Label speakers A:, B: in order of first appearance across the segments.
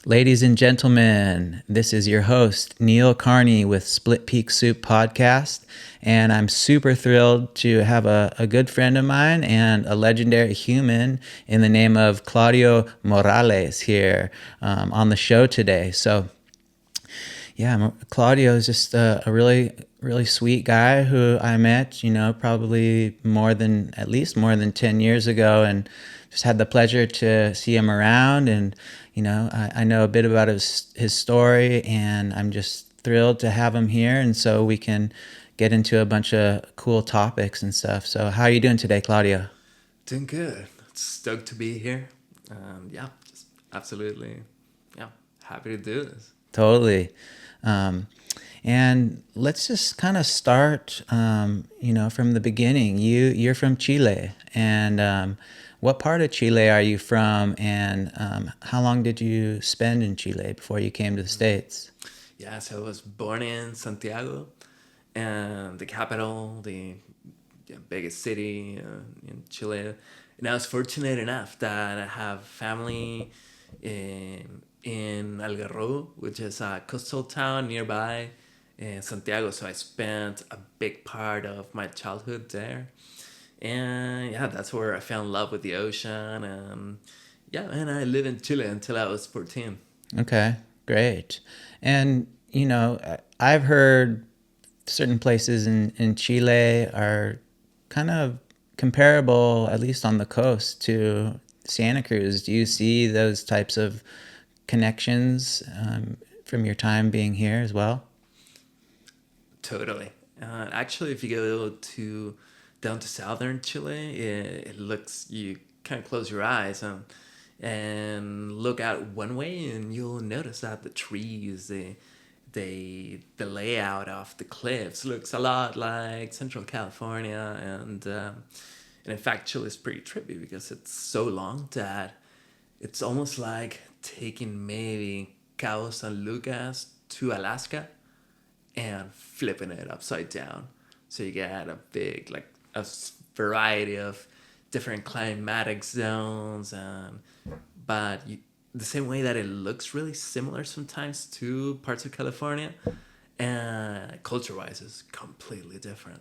A: Ladies and gentlemen, this is your host, Neil Carney with Split Peak Soup Podcast. And I'm super thrilled to have a good friend of mine and a legendary human in the name of Claudio Morales here on the show today. So, yeah, Claudio is just a really, really sweet guy who I met, probably at least more than 10 years ago, and just had the pleasure to see him around. And, I know a bit about his story, and I'm just thrilled to have him here. And so we can get into a bunch of cool topics and stuff. So how are you doing today, Claudio?
B: Doing good. Stoked to be here. Just absolutely, yeah, happy to do this.
A: Totally. Um, and let's just kind of start, from the beginning. You're from Chile, and what part of Chile are you from? And how long did you spend in Chile before you came to the States?
B: Yeah, so I was born in Santiago, and the capital, the biggest city in Chile. And I was fortunate enough that I have family in Algarrobo, which is a coastal town nearby Santiago. So I spent a big part of my childhood there. And yeah, that's where I fell in love with the ocean. And I lived in Chile until I was 14.
A: Okay, great. And I've heard certain places in Chile are kind of comparable, at least on the coast, to Santa Cruz. Do you see those types of connections from your time being here as well?
B: Totally. Actually, if you go to down to southern Chile, it looks, you kind of close your eyes and look out one way, and you'll notice that the trees, the layout of the cliffs looks a lot like Central California, and in fact, Chile is pretty trippy because it's so long that it's almost like taking maybe Cabo San Lucas to Alaska and flipping it upside down. So you get a big, like variety of different climatic zones, but the same way that it looks really similar sometimes to parts of California, and culture-wise is completely different.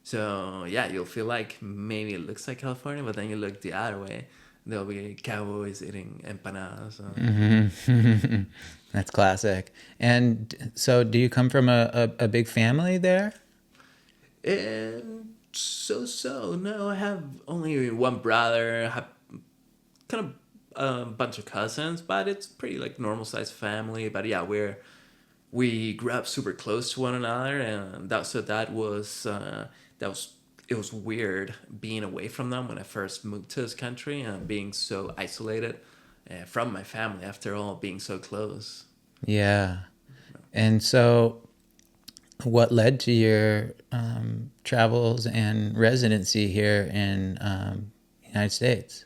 B: So yeah, you'll feel like maybe it looks like California, but then you look the other way, there'll be cowboys eating empanadas. So.
A: That's classic. And so, do you come from a big family there?
B: And so. No, I have only one brother. I have kind of a bunch of cousins, but it's pretty like normal sized family. But yeah, we grew up super close to one another, and that was it was weird being away from them when I first moved to this country and being so isolated from my family after all being so close.
A: Yeah. And so, what led to your travels and residency here in United States?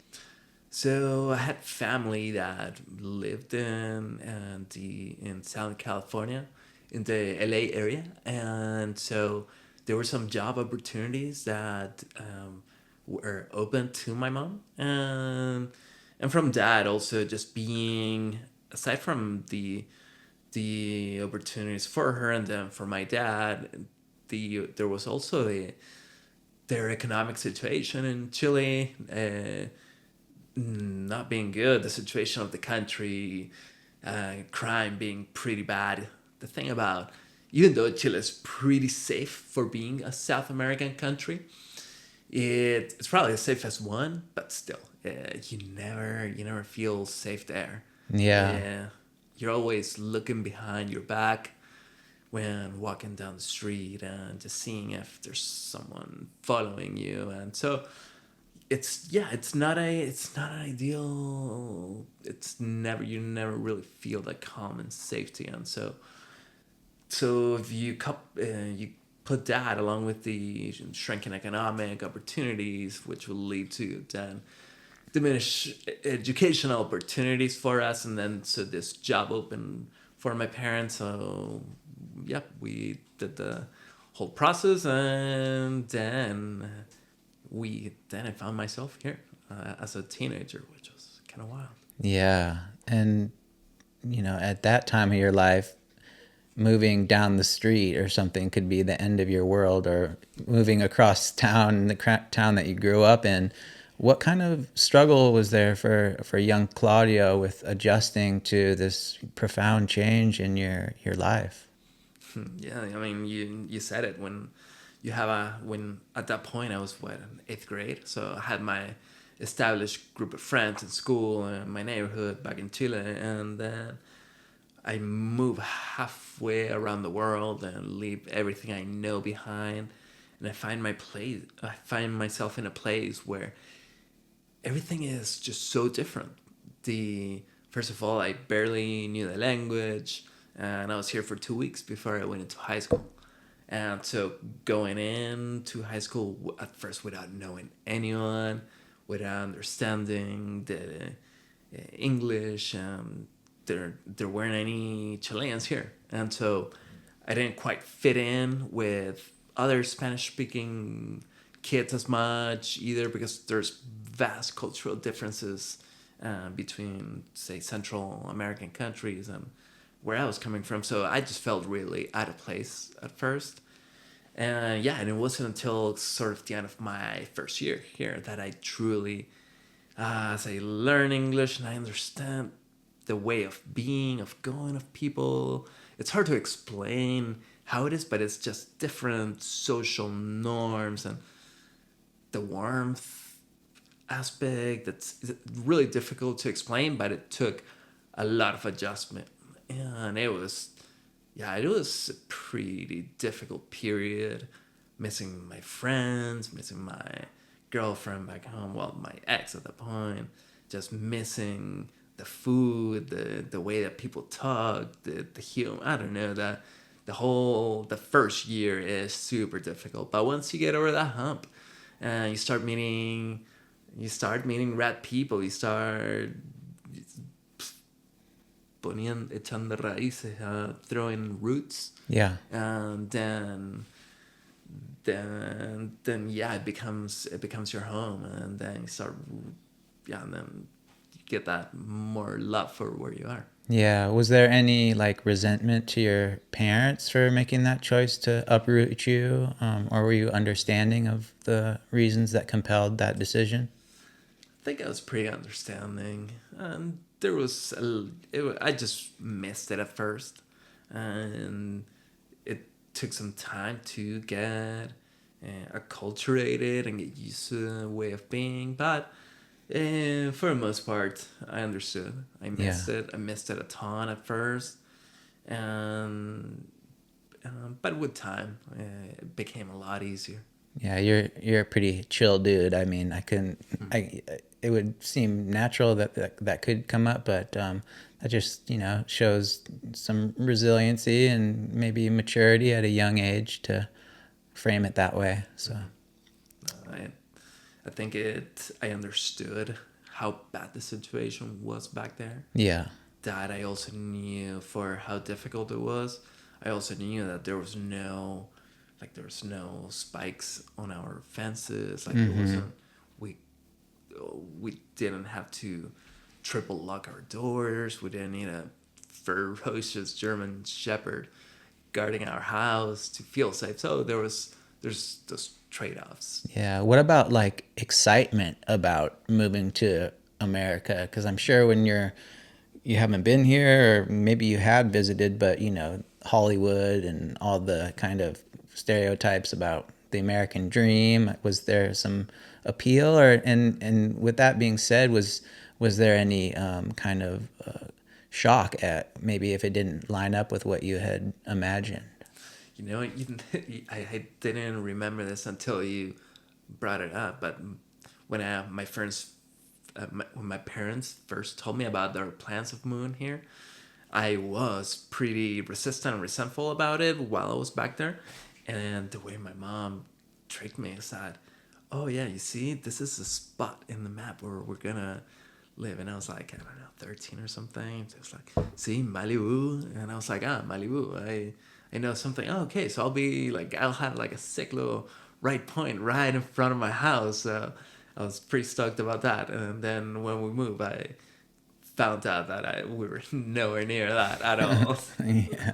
B: So I had family that lived in Southern California, in the LA area, and so there were some job opportunities that were open to my mom, and from that also just being aside from the opportunities for her and then for my dad, there was also their economic situation in Chile. Not being good, the situation of the country, crime being pretty bad. The thing about, even though Chile is pretty safe for being a South American country, it's probably the safest one, but still, you never feel safe there.
A: Yeah.
B: Uh, you're always looking behind your back when walking down the street and just seeing if there's someone following you, and so it's not an ideal. It's never you never really feel that calm and safety, and so if you put that along with the shrinking economic opportunities, which will lead to then diminish educational opportunities for us, and then so this job open for my parents. So yep, we did the whole process, and then I found myself here as a teenager, which was kind of wild.
A: Yeah. And at that time of your life, moving down the street or something could be the end of your world, or moving across town, town that you grew up in. What kind of struggle was there for young Claudio with adjusting to this profound change in your life?
B: Yeah, I mean, you said it. When you have when at that point I was what, in eighth grade, so I had my established group of friends in school and my neighborhood back in Chile, and then I move halfway around the world and leave everything I know behind, and I find my place. I find myself in a place where everything is just so different. The First of all, I barely knew the language, and I was here for 2 weeks before I went into high school. And so going into high school at first without knowing anyone, without understanding the English, there weren't any Chileans here, and so I didn't quite fit in with other Spanish speaking kids as much either, because there's vast cultural differences between, say, Central American countries and where I was coming from. So I just felt really out of place at first. And yeah, and it wasn't until sort of the end of my first year here that I truly, as I learn English and I understand the way of being, of going, of people. It's hard to explain how it is, but it's just different social norms and the warmth aspect. It's really difficult to explain, but it took a lot of adjustment. And it was a pretty difficult period. Missing my friends, missing my girlfriend back home, well, my ex at the point, just missing the food, the way that people talk, the humor. I don't know, the first year is super difficult. But once you get over that hump, and you start meeting rad people, you start echando raíces, throwing roots.
A: Yeah.
B: And then yeah, it becomes your home, and then you start, yeah, and then you get that more love for where you are.
A: Yeah. Was there any like resentment to your parents for making that choice to uproot you? Or were you understanding of the reasons that compelled that decision?
B: I think I was pretty understanding, and I just missed it at first, and it took some time to get acculturated and get used to the way of being. But for the most part, I understood. I missed it. I missed it a ton at first, and but with time, it became a lot easier.
A: Yeah, you're a pretty chill dude. I mean, I couldn't. It would seem natural that could come up, but that just shows some resiliency and maybe maturity at a young age to frame it that way. So
B: I think I understood how bad the situation was back there.
A: yeah,
B: That I also knew for how difficult it was. I also knew that there was no spikes on our fences. Like it wasn't we didn't have to triple lock our doors. We didn't need a ferocious German Shepherd guarding our house to feel safe. So there's those trade-offs.
A: yeah. What about like excitement about moving to America? Because I'm sure when you haven't been here, or maybe you had visited, but Hollywood and all the kind of stereotypes about the American dream. Was there some appeal, or and with that being said, was there any kind of shock at maybe if it didn't line up with what you had imagined?
B: I didn't remember this until you brought it up. But when when my parents first told me about their plans of moving here, I was pretty resistant and resentful about it while I was back there. And the way my mom tricked me is that, oh yeah, you see, this is a spot in the map where we're gonna live. And I was like, I don't know, 13 or something. Just like, see, Malibu. And I was like, Malibu. I know something. Oh, okay, so I'll have like a sick little right point right in front of my house. So I was pretty stoked about that. And then when we moved, I found out that we were nowhere near that at all.
A: Yeah,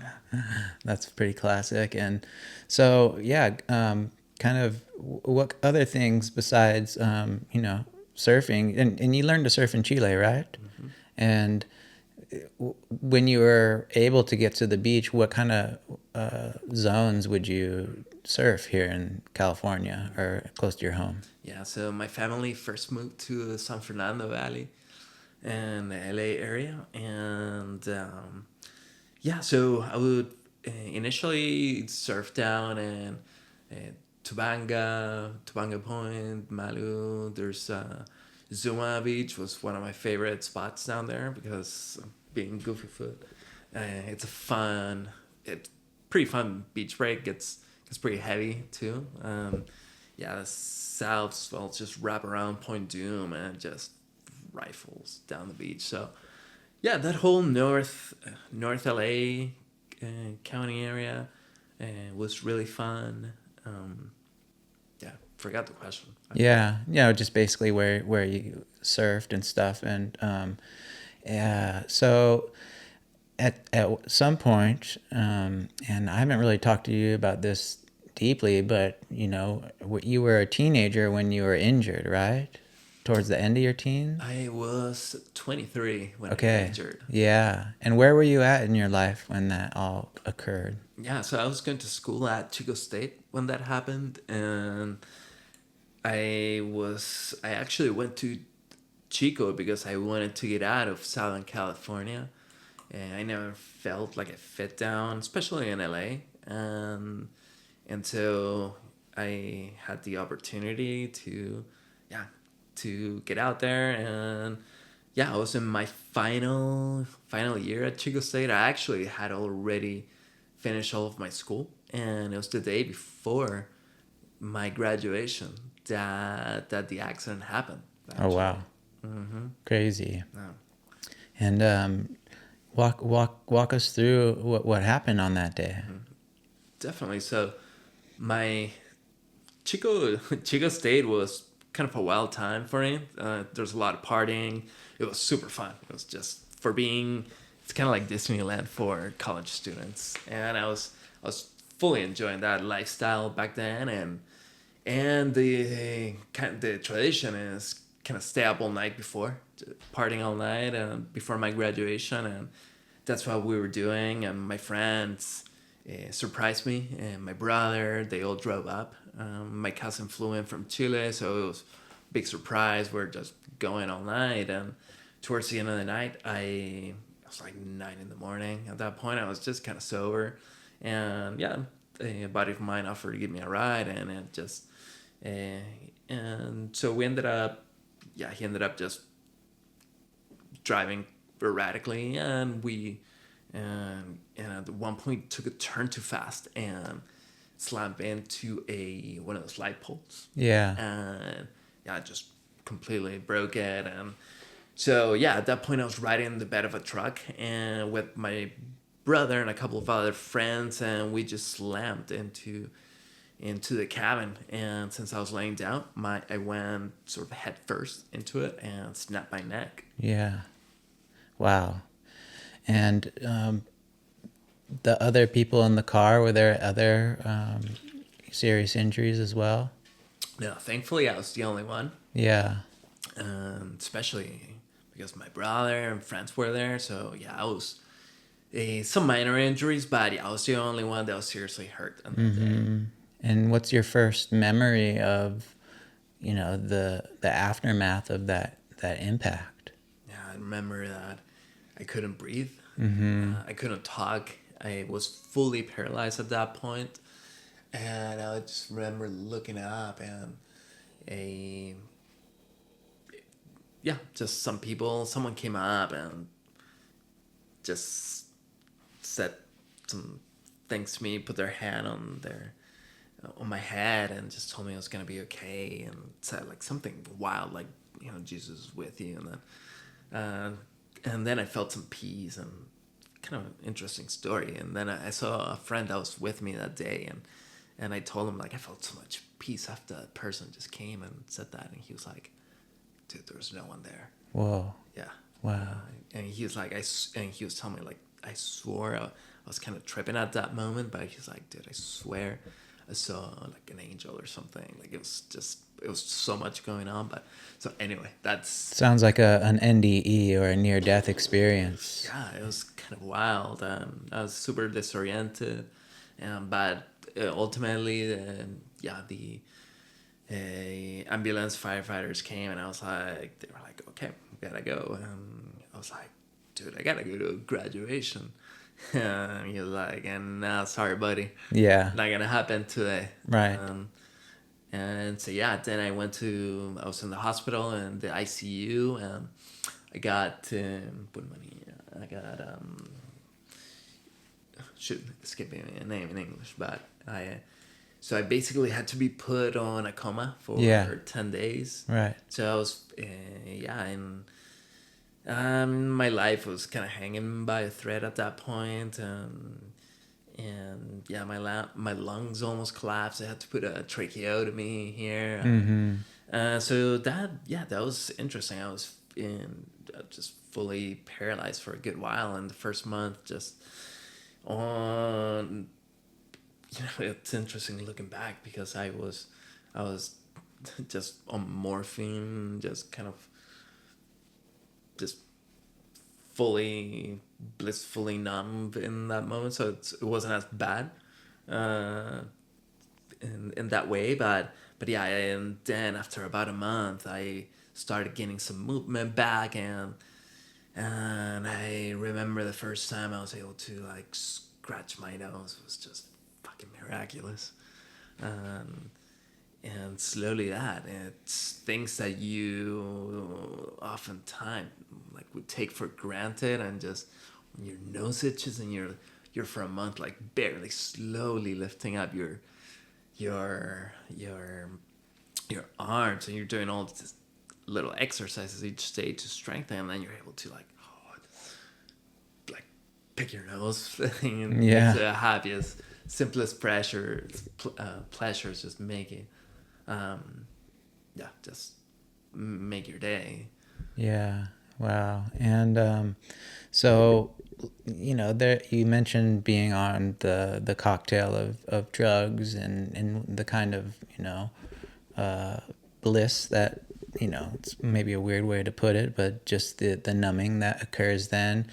A: that's pretty classic. And so, yeah, kind of what other things besides, surfing, and you learned to surf in Chile, right?
B: Mm-hmm.
A: And when you were able to get to the beach, what kind of zones would you surf here in California or close to your home?
B: Yeah, so my family first moved to the San Fernando Valley and the LA area, and yeah, so I would initially surf down in uh, Tobanga Point, Malu. There's Zuma Beach was one of my favorite spots down there because being goofy foot, it's a it's pretty fun beach break. It's pretty heavy too. Yeah, the south well just wrap around Point Doom and just rifles down the beach. So yeah, that whole North LA county area was really fun. Yeah, forgot the question.
A: Yeah, just basically where you surfed and stuff, and yeah. So at some point, and I haven't really talked to you about this deeply, but you were a teenager when you were injured, right? Towards the end of your teens.
B: I was 23 when I got
A: Okay.
B: injured.
A: Yeah. And where were you at in your life when that all occurred?
B: Yeah, so I was going to school at Chico State when that happened, and I actually went to Chico because I wanted to get out of Southern California, and I never felt like I fit down, especially in LA, and so I had the opportunity to, yeah, to get out there, and yeah, I was in my final year at Chico State. I actually had already finished all of my school, and it was the day before my graduation that the accident happened.
A: Oh,
B: Actually.
A: wow. Crazy.
B: Yeah.
A: And walk us through what happened on that day.
B: Definitely. So my Chico State was kind of a wild time for me. There's a lot of partying. It was super fun. It was just for being. It's kind of like Disneyland for college students, and I was fully enjoying that lifestyle back then. And the tradition is kind of stay up all night before, partying all night before my graduation, and that's what we were doing. And my friends surprised me, and my brother, they all drove up. My cousin flew in from Chile, so it was a big surprise. We're just going all night, and towards the end of the night, it was like 9 a.m. At that point, I was just kind of sober, and yeah, a buddy of mine offered to give me a ride, and it just, and so we ended up, yeah, he ended up just driving erratically, and and at one point took a turn too fast and slammed into one of those light poles.
A: Yeah.
B: And yeah, just completely broke it. And so yeah, at that point I was riding in the bed of a truck and with my brother and a couple of other friends, and we just slammed into the cabin. And since I was laying down, I went sort of head first into it and snapped my neck.
A: Yeah. Wow. And the other people in the car, were there other serious injuries as well?
B: No, thankfully I was the only one.
A: Yeah.
B: Especially because my brother and friends were there. So yeah, I was some minor injuries, but yeah, I was the only one that was seriously hurt on that day.
A: And what's your first memory of, the aftermath of that impact?
B: Yeah, I remember that I couldn't breathe. I couldn't talk. I was fully paralyzed at that point. And I just remember looking up and just someone came up and just said some things to me, put their hand on my head and just told me I was going to be okay, and said like something wild, like, Jesus is with you. And then I felt some peace, and kind of an interesting story. And then I saw a friend that was with me that day, and I told him, like, I felt so much peace after that person just came and said that. And he was like, dude, there was no one there.
A: Whoa.
B: Yeah.
A: Wow.
B: And he was like, and he was telling me like, I swore I was kind of tripping at that moment, but he's like, dude, I swear I saw like an angel or something. Like it was so much going on. But so anyway, that's
A: Sounds like an NDE or a near death experience.
B: yeah, it was kind of wild. I was super disoriented, but ultimately, yeah, the ambulance firefighters came, and I was like, they were like, okay, we gotta go. I was like, dude, I gotta go to graduation. And he was like, and sorry, buddy,
A: Yeah.
B: not gonna happen today.
A: Right.
B: And so yeah, then I was in the hospital and the ICU, and I got I got should skip a name in English, but so I basically had to be put on a coma for 10 days.
A: Right.
B: So I was and my life was kind of hanging by a thread at that point, and yeah, my lungs almost collapsed. I had to put a tracheotomy here. So that was interesting. I was just fully paralyzed for a good while, and the first month just on. It's interesting looking back because I was just on morphine, just kind of just fully blissfully numb in that moment, so it wasn't as bad in that way, but yeah, and then after about a month I started getting some movement back, and I remember the first time I was able to like scratch my nose. It was just fucking miraculous. And slowly it's things that you oftentimes like would take for granted, and just when your nose itches and you're for a month like barely slowly lifting up your arms, and you're doing all these little exercises each day to strengthen, and then you're able to like pick your nose and
A: Yeah.
B: it's the happiest, simplest pleasures just make it just make your day.
A: Yeah. Wow. And so, there you mentioned being on the cocktail of drugs and the kind of bliss that it's maybe a weird way to put it, but just the numbing that occurs then.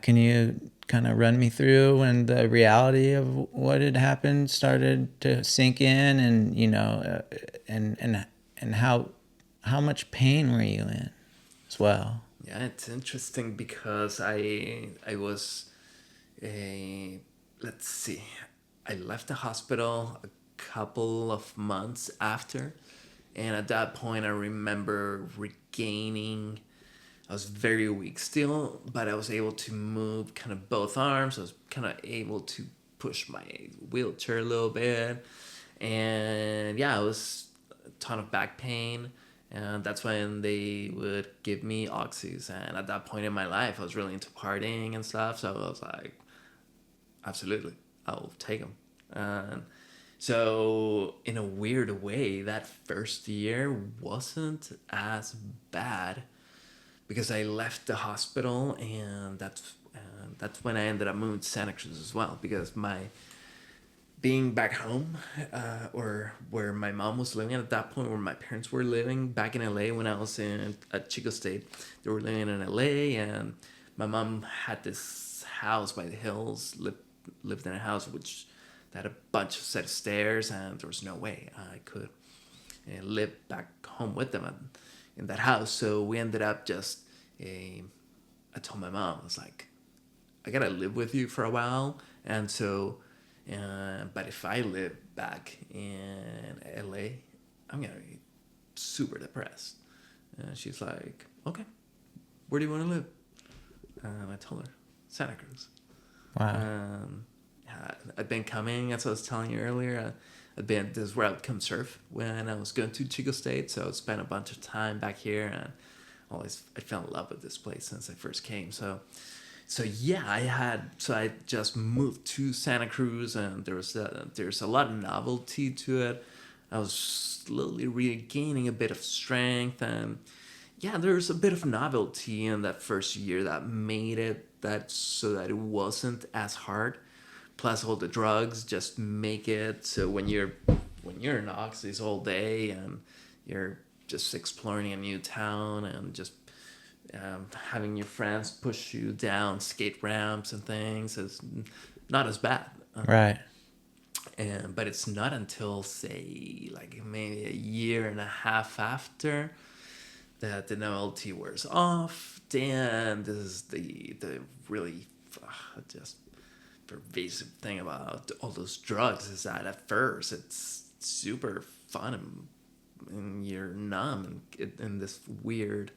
A: Can you kind of run me through when the reality of what had happened started to sink in, and and how much pain were you in as well?
B: Yeah, it's interesting because I was let's see, I left the hospital a couple of months after, and at that point I remember regaining. I was very weak still, but I was able to move kind of both arms. I was kind of able to push my wheelchair a little bit. And yeah, it was a ton of back pain. And that's when they would give me oxys. And at that point in my life, I was really into partying and stuff. So I was like, absolutely, I'll take them. And so in a weird way, that first year wasn't as bad, because I left the hospital, and that's when I ended up moving to Santa Cruz as well, because my being back home, or where my mom was living at that point, where my parents were living back in LA when I was at Chico State. They were living in LA, and my mom had this house by the hills, lived in a house which had a bunch of set of stairs, and there was no way I could live back home with them in that house. So we ended up just I told my mom, I was like, I gotta live with you for a while, and so but if I live back in LA, I'm gonna be super depressed. And she's like, okay, where do you want to live? I told her Santa Cruz.
A: Wow.
B: I've been coming, as I was telling you earlier, this is where I would come surf when I was going to Chico State, so I spent a bunch of time back here, and I fell in love with this place since I first came. So yeah, I just moved to Santa Cruz, and there's a lot of novelty to it. I was slowly regaining a bit of strength, and yeah, there's a bit of novelty in that first year that made it that so that it wasn't as hard. Plus, all the drugs just make it so when you're in Oxys all day and you're just exploring a new town and just having your friends push you down skate ramps and things is not as bad.
A: Right.
B: But it's not until say like maybe a year and a half after that the novelty wears off. Then this is the really just pervasive thing about all those drugs is that at first it's super fun and you're numb in this weird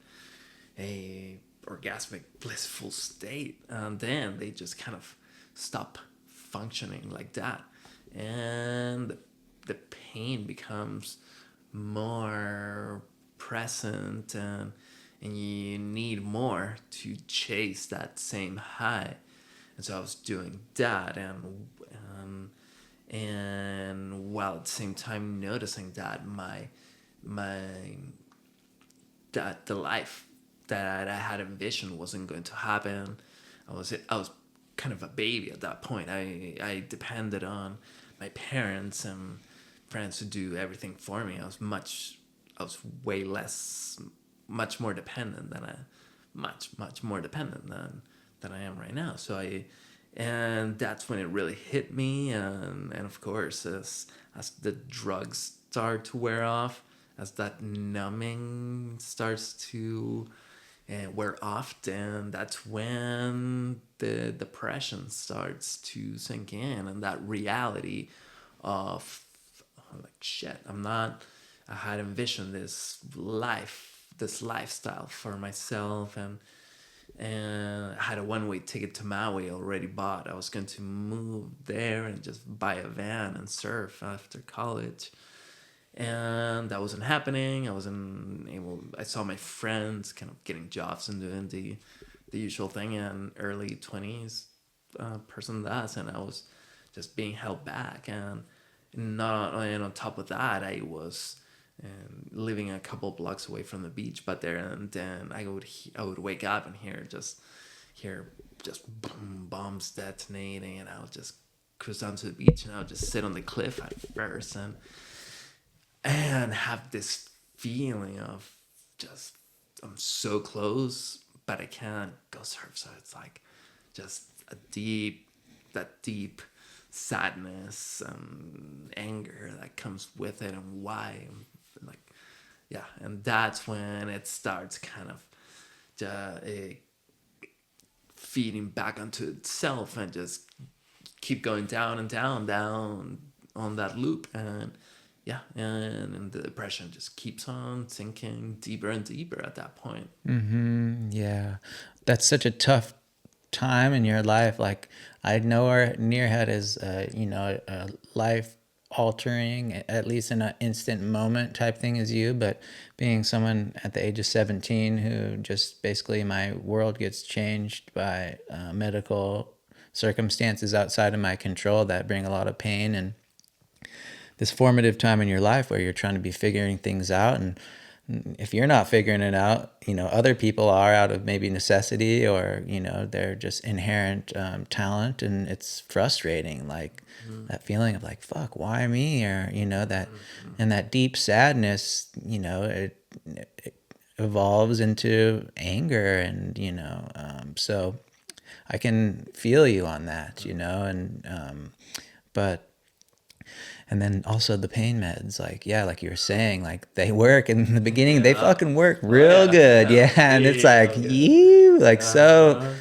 B: a orgasmic blissful state, and then they just kind of stop functioning like that, and the pain becomes more present, and you need more to chase that same high. And so I was doing that, and while at the same time noticing that my that the life that I had envisioned wasn't going to happen. I was kind of a baby at that point. I depended on my parents and friends to do everything for me. I was way less, much more dependent than much more dependent than I am right now. And that's when it really hit me. And of course, as the drugs start to wear off, as that numbing starts to wear off, then that's when the depression starts to sink in, and that reality of like shit, I had envisioned this lifestyle for myself, and I had a one-way ticket to Maui already bought. I was going to move there and just buy a van and surf after college, and that wasn't happening. I wasn't able. I saw my friends kind of getting jobs and doing the usual thing in early 20s person does, and I was just being held back. And on top of that, I was living a couple blocks away from the beach, but there and then I would wake up and hear just boom, bombs detonating, and I would just cruise down to the beach, and I would just sit on the cliff at first and have this feeling of just I'm so close, but I can't go surf. So it's like just that deep sadness and anger that comes with it, and why, and like, yeah, and that's when it starts kind of feeding back onto itself and just keep going down and down on that loop. And yeah, and the depression just keeps on sinking deeper and deeper at that point.
A: Yeah, that's such a tough time in your life. Like, I nowhere near had as a life altering, at least in an instant moment type thing as you. But being someone at the age of 17 who just basically my world gets changed by medical circumstances outside of my control that bring a lot of pain, and this formative time in your life where you're trying to be figuring things out, and if you're not figuring it out, other people are out of maybe necessity, or they're just inherent talent, and it's frustrating, like that feeling of like, fuck, why me? Or that, and that deep sadness, it evolves into anger, and so I can feel you on that, and but and then also the pain meds, like, yeah, like you were saying, like they work in the beginning, they fucking work real good. Yeah. And it's like, you like, so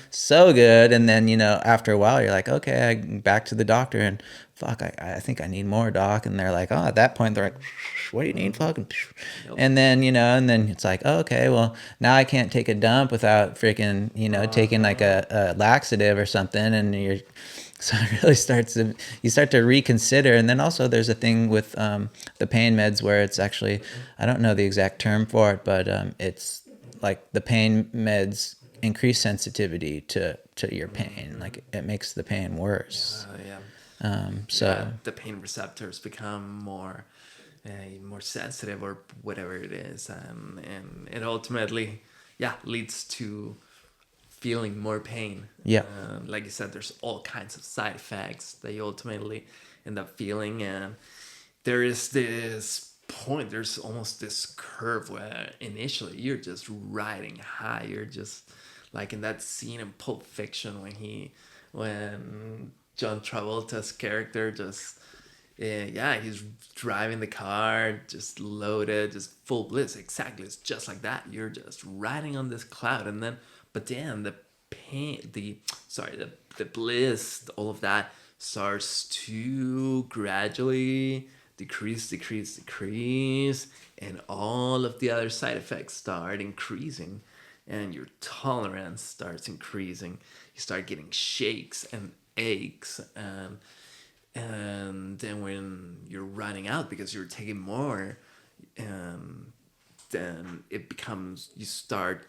A: good. And then, after a while you're like, okay, back to the doctor, and fuck, I think I need more, doc. And they're like, oh, at that point they're like, what do you need? Fucking. And then, and then it's like, oh, okay, well, now I can't take a dump without freaking, taking like a laxative or something. And so it really you start to reconsider. And then also there's a thing with the pain meds where it's actually, I don't know the exact term for it, but it's like the pain meds increase sensitivity to your pain. Like it makes the pain worse.
B: Yeah.
A: So
B: the pain receptors become more more sensitive or whatever it is, and it ultimately, yeah, leads to feeling more pain.
A: Yeah.
B: Like you said, there's all kinds of side effects that you ultimately end up feeling, and there is this point, there's almost this curve where initially you're just riding high. You're just like in that scene in Pulp Fiction when John Travolta's character just yeah, he's driving the car, just loaded, just full bliss. Exactly, it's just like that. You're just riding on this cloud, and then, but then the pain, the bliss, all of that starts to gradually decrease, and all of the other side effects start increasing, and your tolerance starts increasing. You start getting shakes and aches, and then when you're running out because you're taking more, then it becomes, you start,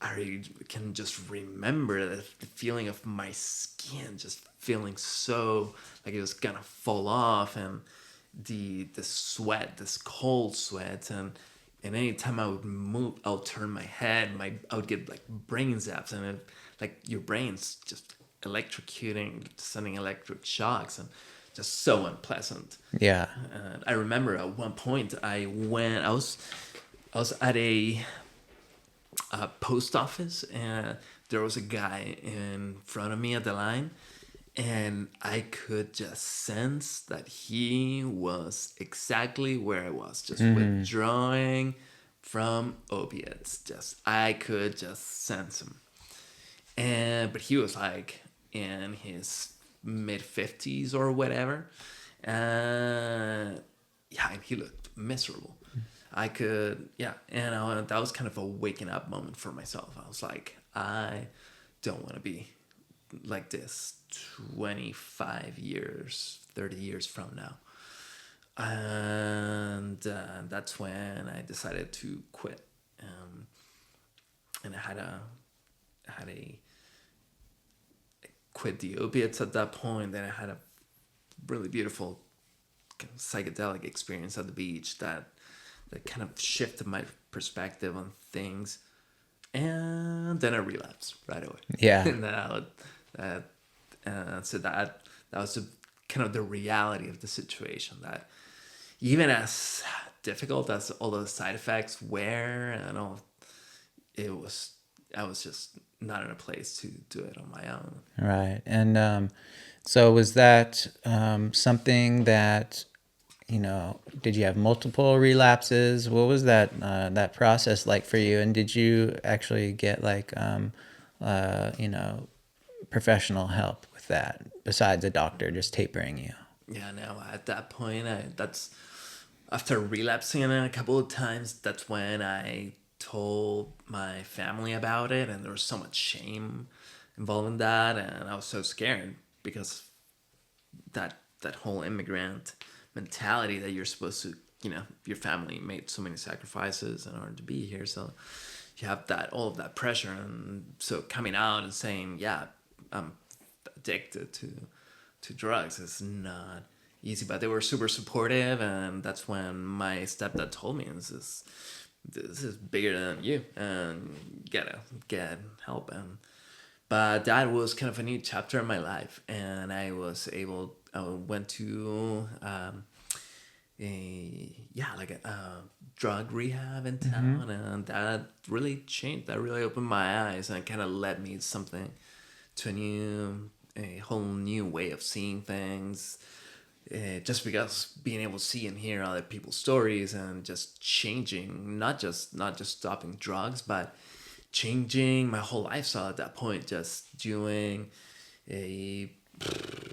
B: I can just remember the feeling of my skin just feeling so like it was gonna fall off, and the sweat, this cold sweat, and anytime I would move, I would turn my head, I would get like brain zaps, and like your brain's just electrocuting, sending electric shocks, and just so unpleasant.
A: Yeah.
B: I remember at one point I was at a post office, and there was a guy in front of me at the line, and I could just sense that he was exactly where I was, just withdrawing from opiates. Just I could just sense him, and but he was like in his mid 50s or whatever. Yeah, and he looked miserable. I could, yeah, and that was kind of a waking up moment for myself. I was like, I don't want to be like this 25 years, 30 years from now. And that's when I decided to quit. And I quit the opiates at that point. Then I had a really beautiful kind of psychedelic experience at the beach that kind of shifted my perspective on things. And then I relapsed right away.
A: Yeah.
B: And so that was kind of the reality of the situation. That even as difficult as all those side effects were, and all, I was just not in a place to do it on my own.
A: Right. And so was that something that, did you have multiple relapses? What was that process like for you? And did you actually get like, professional help with that besides a doctor just tapering you?
B: Yeah, no, at that point, that's after relapsing a couple of times, that's when I told my family about it, and there was so much shame involved in that, and I was so scared because that whole immigrant mentality that you're supposed to, your family made so many sacrifices in order to be here, so you have that, all of that pressure, and so coming out and saying, yeah, I'm addicted to drugs is not easy, but they were super supportive, and that's when my stepdad told me, this is bigger than you, and you gotta get help. And but that was kind of a new chapter in my life, and I went to a drug rehab in town, and that really changed, that really opened my eyes, and kind of led me to a whole new way of seeing things. Just because being able to see and hear other people's stories, and just changing, not just stopping drugs, but changing my whole lifestyle at that point. Just doing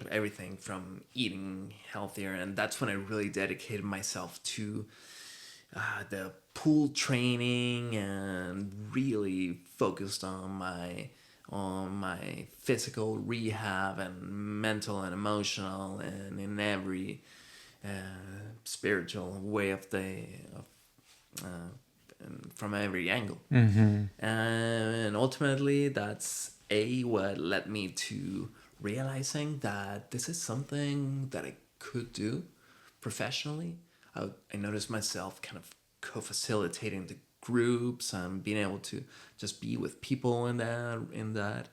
B: everything from eating healthier, and that's when I really dedicated myself to the pool training, and really focused on my physical rehab, and mental and emotional, and in every spiritual way from every angle. And ultimately, that's what led me to realizing that this is something that I could do professionally. I noticed myself kind of co-facilitating the groups and being able to just be with people in that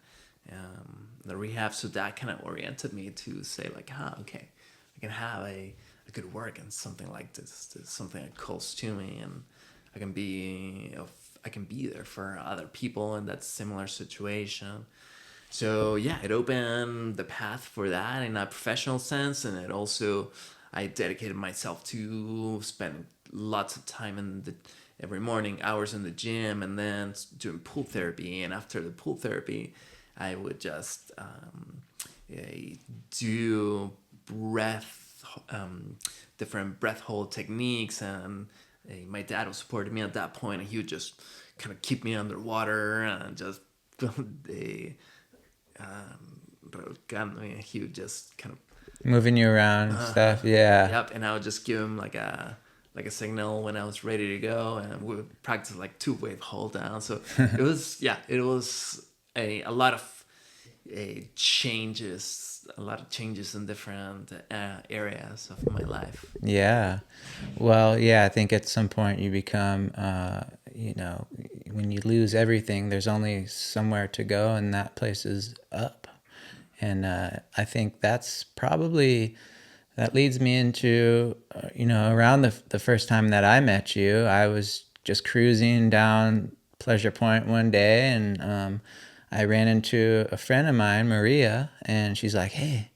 B: the rehab. So that kind of oriented me to say like, okay, I can have a good work and something like this. It's something that calls to me, and I can be there for other people in that similar situation. So yeah, it opened the path for that in a professional sense, and it also, I dedicated myself to spend lots of time every morning, hours in the gym, and then doing pool therapy. And after the pool therapy, I would just do different breath hold techniques, and my dad was supporting me at that point, and he would just kind of keep me underwater and just he would just kind of
A: moving you around and stuff. Yeah.
B: Yep. And I would just give him like a signal when I was ready to go, and we would practice like 2-wave hold down. So it was a lot of changes in different areas of my life.
A: Yeah. Well, yeah, I think at some point you become, when you lose everything, there's only somewhere to go, and that place is up. And I think that leads me into, around the first time that I met you, I was just cruising down Pleasure Point one day, and I ran into a friend of mine, Maria, and she's like, hey,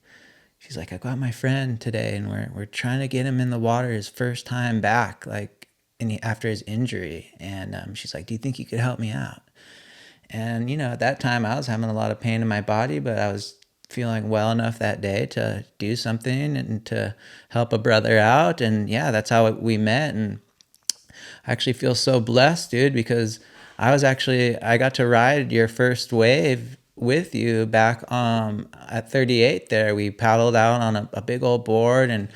A: I got my friend today, and we're trying to get him in the water his first time back, like after his injury. And she's like, do you think you could help me out? And, at that time I was having a lot of pain in my body, but I was feeling well enough that day to do something and to help a brother out. And yeah, that's how we met. And I actually feel so blessed, dude, because I got to ride your first wave with you back at 38 there. We paddled out on a big old board, and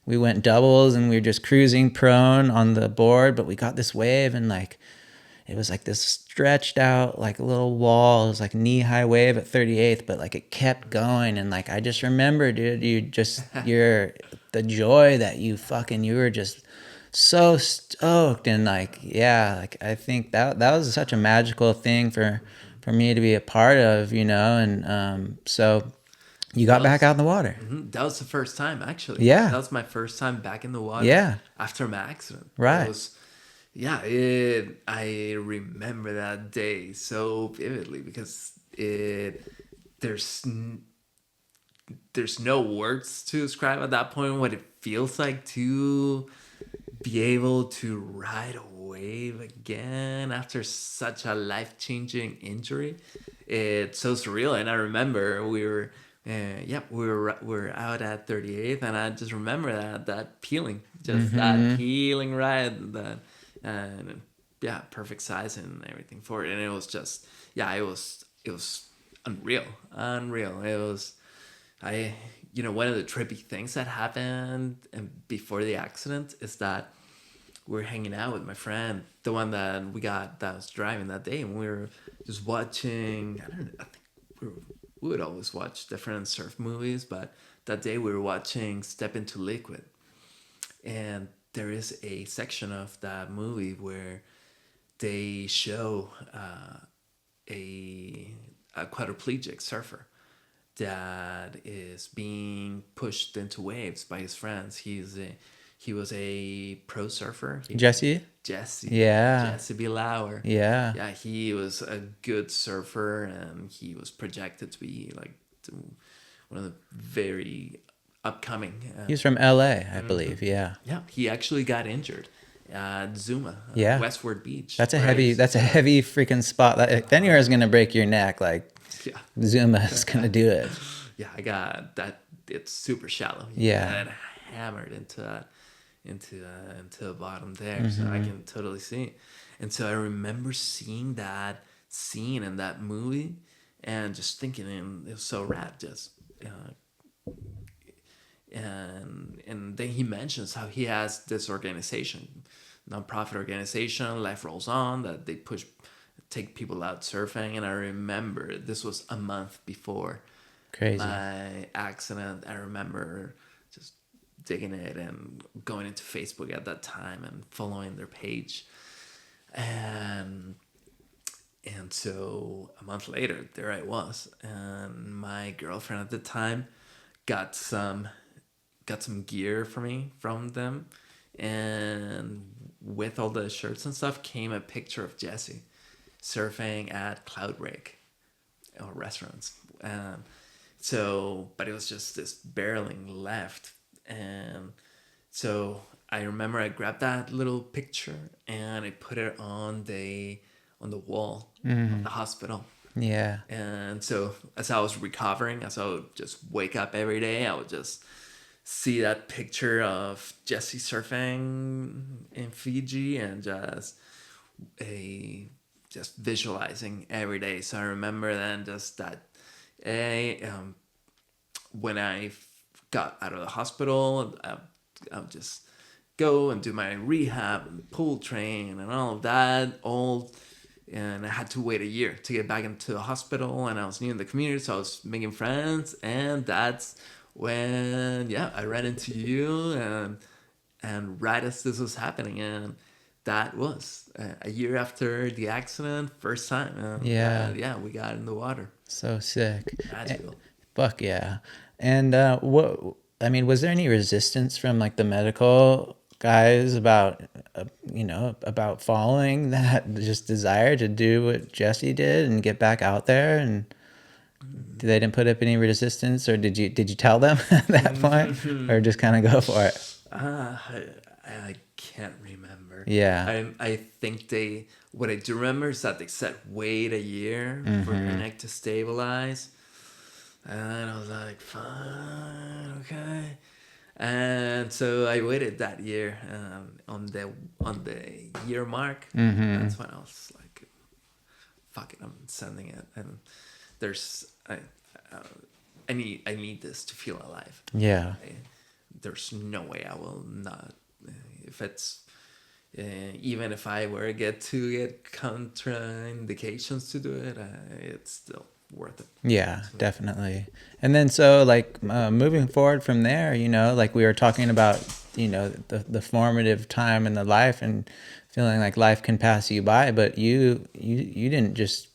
A: we went doubles, and we were just cruising prone on the board, but we got this wave, and like it was like this stretched out like a little wall. It was like knee-high wave at 38th, but like it kept going. And like I just remember, dude, the joy that you were just so stoked. And like, yeah, like I think that was such a magical thing for me to be a part of, and so you got back out in the water.
B: Mm-hmm. That was the first time, actually.
A: Yeah.
B: That was my first time back in the water.
A: Yeah.
B: After my accident.
A: Right.
B: I remember that day so vividly because there's no words to describe at that point what it feels like to be able to ride a wave again after such a life-changing injury. It's so surreal. And I remember we were out at 38th, and I just remember that feeling, just that healing ride, and yeah, perfect size and everything for it. And it was just, it was unreal. It was, one of the trippy things that happened before the accident is that we're hanging out with my friend, the one that was driving that day, and we were just watching. I think we would always watch different surf movies, but that day we were watching Step Into Liquid, and there is a section of that movie where they show a quadriplegic surfer that is being pushed into waves by his friends. He was a pro surfer.
A: Jesse. Yeah.
B: Jesse B. Lauer.
A: Yeah.
B: Yeah, he was a good surfer, and he was projected to be like one of the very upcoming.
A: He's from LA, I believe. Yeah.
B: Yeah, he actually got injured at Zuma.
A: Yeah.
B: Westward Beach.
A: That's a heavy freaking spot. If anywhere is gonna break your neck, like Zuma is gonna do it.
B: Yeah, I got that. It's super shallow.
A: Yeah.
B: And hammered into the bottom there, so I can totally see it. And so I remember seeing that scene in that movie and just thinking, and it was so rad. Just and then he mentions how he has this organization, nonprofit organization, Life Rolls On, that they take people out surfing. And I remember this was a month before
A: Crazy.
B: my accident. I remember just digging it and going into Facebook at that time and following their page. And so a month later, there I was, and my girlfriend at the time got some gear for me from them, and with all the shirts and stuff came a picture of Jesse surfing at Cloudbreak or restaurants. But it was just this barreling left, and so I remember I grabbed that little picture and I put it on the wall of the hospital.
A: Yeah.
B: And so as I was recovering, as I would just wake up every day, I would just see that picture of Jesse surfing in Fiji and just visualizing every day. So I remember then just that when I got out of the hospital, I would just go and do my rehab and pool train and all of that. And I had to wait a year to get back into the hospital, and I was new in the community, so I was making friends, and that's when I ran into you, and right as this was happening, and that was a year after the accident, first time. We got in the water.
A: So sick.
B: Magical.
A: Fuck yeah. And was there any resistance from like the medical guys about about following that just desire to do what Jesse did and get back out there? And they didn't put up any resistance, or did you tell them at that point, or just kind of go for it?
B: I can't remember.
A: Yeah.
B: I think what I do remember is that they said wait a year for your neck to stabilize. And I was like, fine, okay. And so I waited that year. On the year mark, that's when I was like, fuck it, I'm sending it. And I need this to feel alive.
A: Yeah.
B: There's no way I will not. If it's even if I were to get contraindications to do it, it's still worth it.
A: Yeah, definitely. And then so like moving forward from there, like we were talking about, the formative time in the life and feeling like life can pass you by, but you didn't just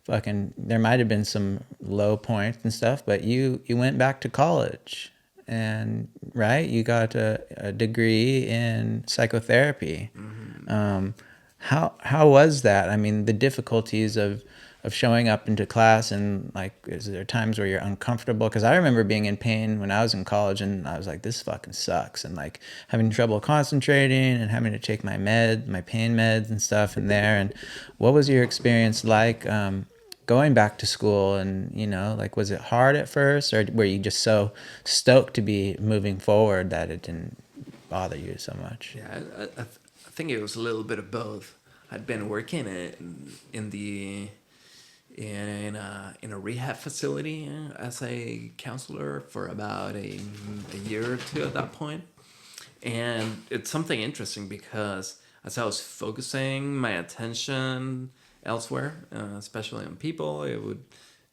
A: fucking, there might have been some low points and stuff, but you went back to college, and right, you got a degree in psychotherapy. How was that? I mean, the difficulties of showing up into class, and like, is there times where you're uncomfortable? Because I remember being in pain when I was in college, and I was like, this fucking sucks, and like having trouble concentrating and having to take my pain meds and stuff in there. And what was your experience like going back to school? And like, was it hard at first, or were you just so stoked to be moving forward that it didn't bother you so much?
B: Yeah, I think it was a little bit of both. I'd been working in a rehab facility as a counselor for about a year or two at that point. And it's something interesting because as I was focusing my attention elsewhere, especially on people, it would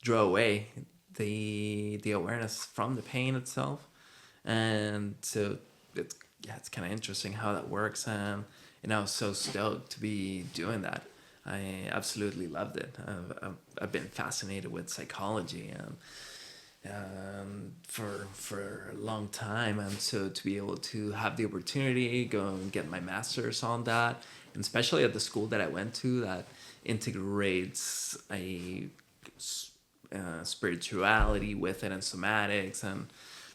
B: draw away the awareness from the pain itself. And so it's kind of interesting how that works. And I was so stoked to be doing that. I absolutely loved it. I've been fascinated with psychology for a long time, and so to be able to have the opportunity go and get my master's on that, and especially at the school that I went to that integrates a spirituality with it and somatics, and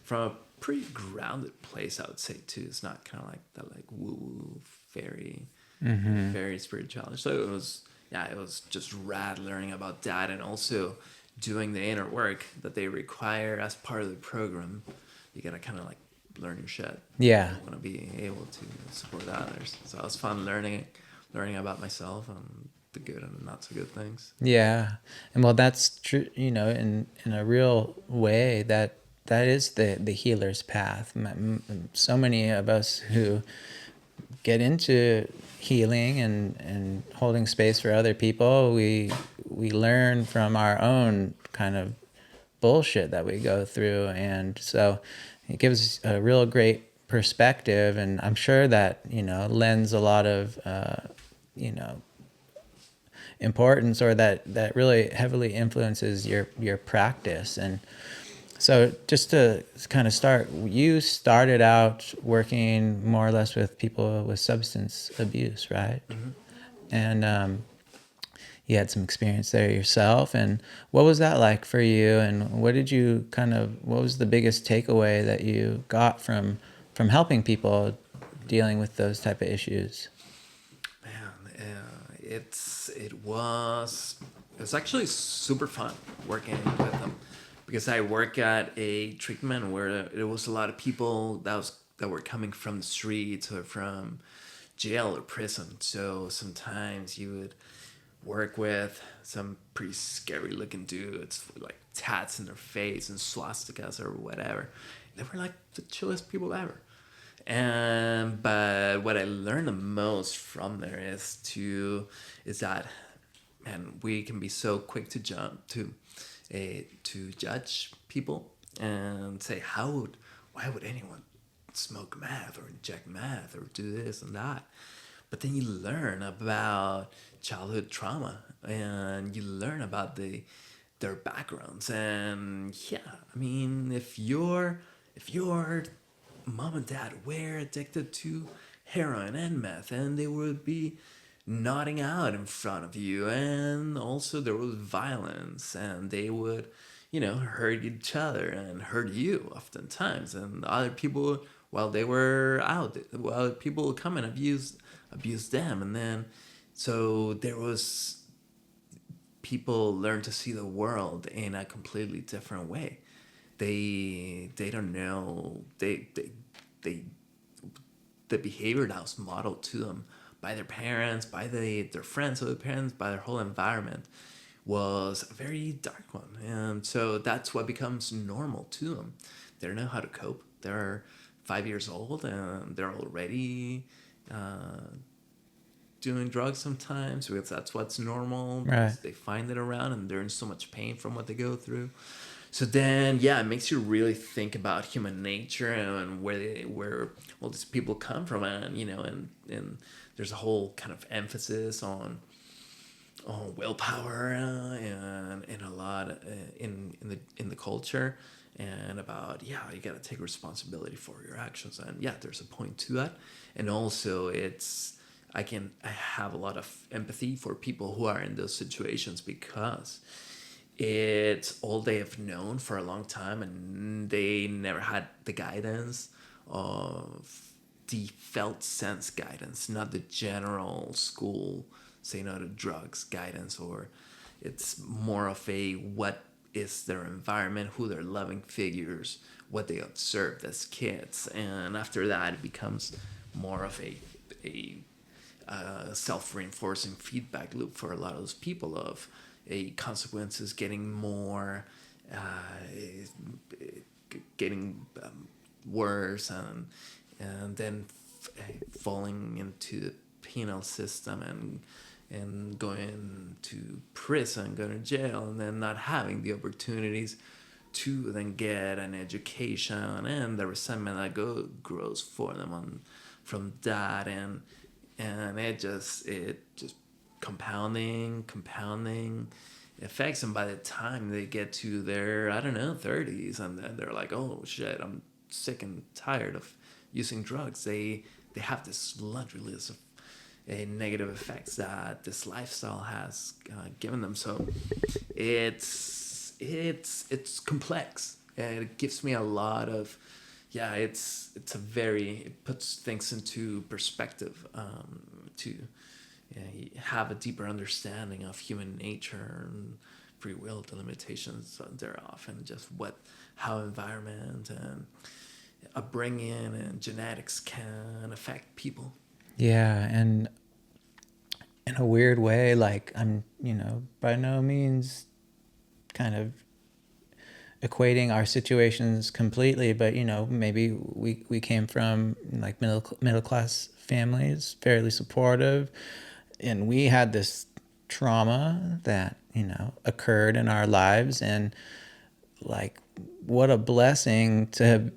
B: from a pretty grounded place, I would say too. It's not kind of like that like woo woo fairy. Very spirituality. So it was just rad learning about that, and also doing the inner work that they require as part of the program. You gotta kind of like learn your shit.
A: Yeah.
B: You want to be able to support others. So it was fun learning about myself and the good and not so good things.
A: Yeah. And well, that's true, in a real way, that is the healer's path. So many of us who get into healing and holding space for other people, we learn from our own kind of bullshit that we go through, and so it gives a real great perspective, and I'm sure that, lends a lot of, importance, or that really heavily influences your practice. And so just to kind of start, you started out working more or less with people with substance abuse, right?
B: Mm-hmm.
A: And you had some experience there yourself. And what was that like for you? And what was the biggest takeaway that you got from helping people dealing with those type of issues?
B: Man, it was actually super fun working with them, because I work at a treatment where it was a lot of people that were coming from the streets or from jail or prison. So sometimes you would work with some pretty scary looking dudes with like tats in their face and swastikas or whatever. They were like the chillest people ever. But what I learned the most from there is that, man, we can be so quick to jump to judge people and say, why would anyone smoke meth or inject meth or do this and that? But then you learn about childhood trauma, and you learn about their backgrounds. And yeah, I mean, if your mom and dad were addicted to heroin and meth, and they would be nodding out in front of you, and also there was violence, and they would, hurt each other and hurt you oftentimes, and other people, while they were out, while people would come and abuse them. And then so there was, people learn to see the world in a completely different way. They don't know, they the behavior that was modeled to them by their parents, by their friends of their parents, by their whole environment, was a very dark one. And so that's what becomes normal to them. They don't know how to cope. They're 5 years old and they're already doing drugs sometimes, because that's what's normal,
A: Right.
B: because they find it around and they're in so much pain from what they go through. So then, yeah, it makes you really think about human nature and where all these people come from, and and there's a whole kind of emphasis on willpower, and a lot in the culture, and about, yeah, you got to take responsibility for your actions. And yeah, there's a point to that. And also, I have a lot of empathy for people who are in those situations, because it's all they have known for a long time, and they never had the guidance of the felt sense guidance, not the general school say no to drugs guidance. Or it's more of a, what is their environment, who their loving figures, what they observed as kids. And after that, it becomes more of a self-reinforcing feedback loop for a lot of those people, of a consequences getting more getting worse, and then falling into the penal system, and going to prison, going to jail, and then not having the opportunities to then get an education, and the resentment that grows for them from that. And it just compounding effects. And by the time they get to their, I don't know, 30s, and then they're like, oh shit, I'm sick and tired of using drugs. They have this laundry list of negative effects that this lifestyle has given them. So it's complex, and it gives me a lot of, yeah, it puts things into perspective, to have a deeper understanding of human nature and free will, the limitations thereof, and just how environment and upbringing and genetics can affect people.
A: Yeah, and in a weird way, like, I'm, by no means kind of equating our situations completely, but maybe we came from like middle class families, fairly supportive, and we had this trauma that occurred in our lives. And like, what a blessing to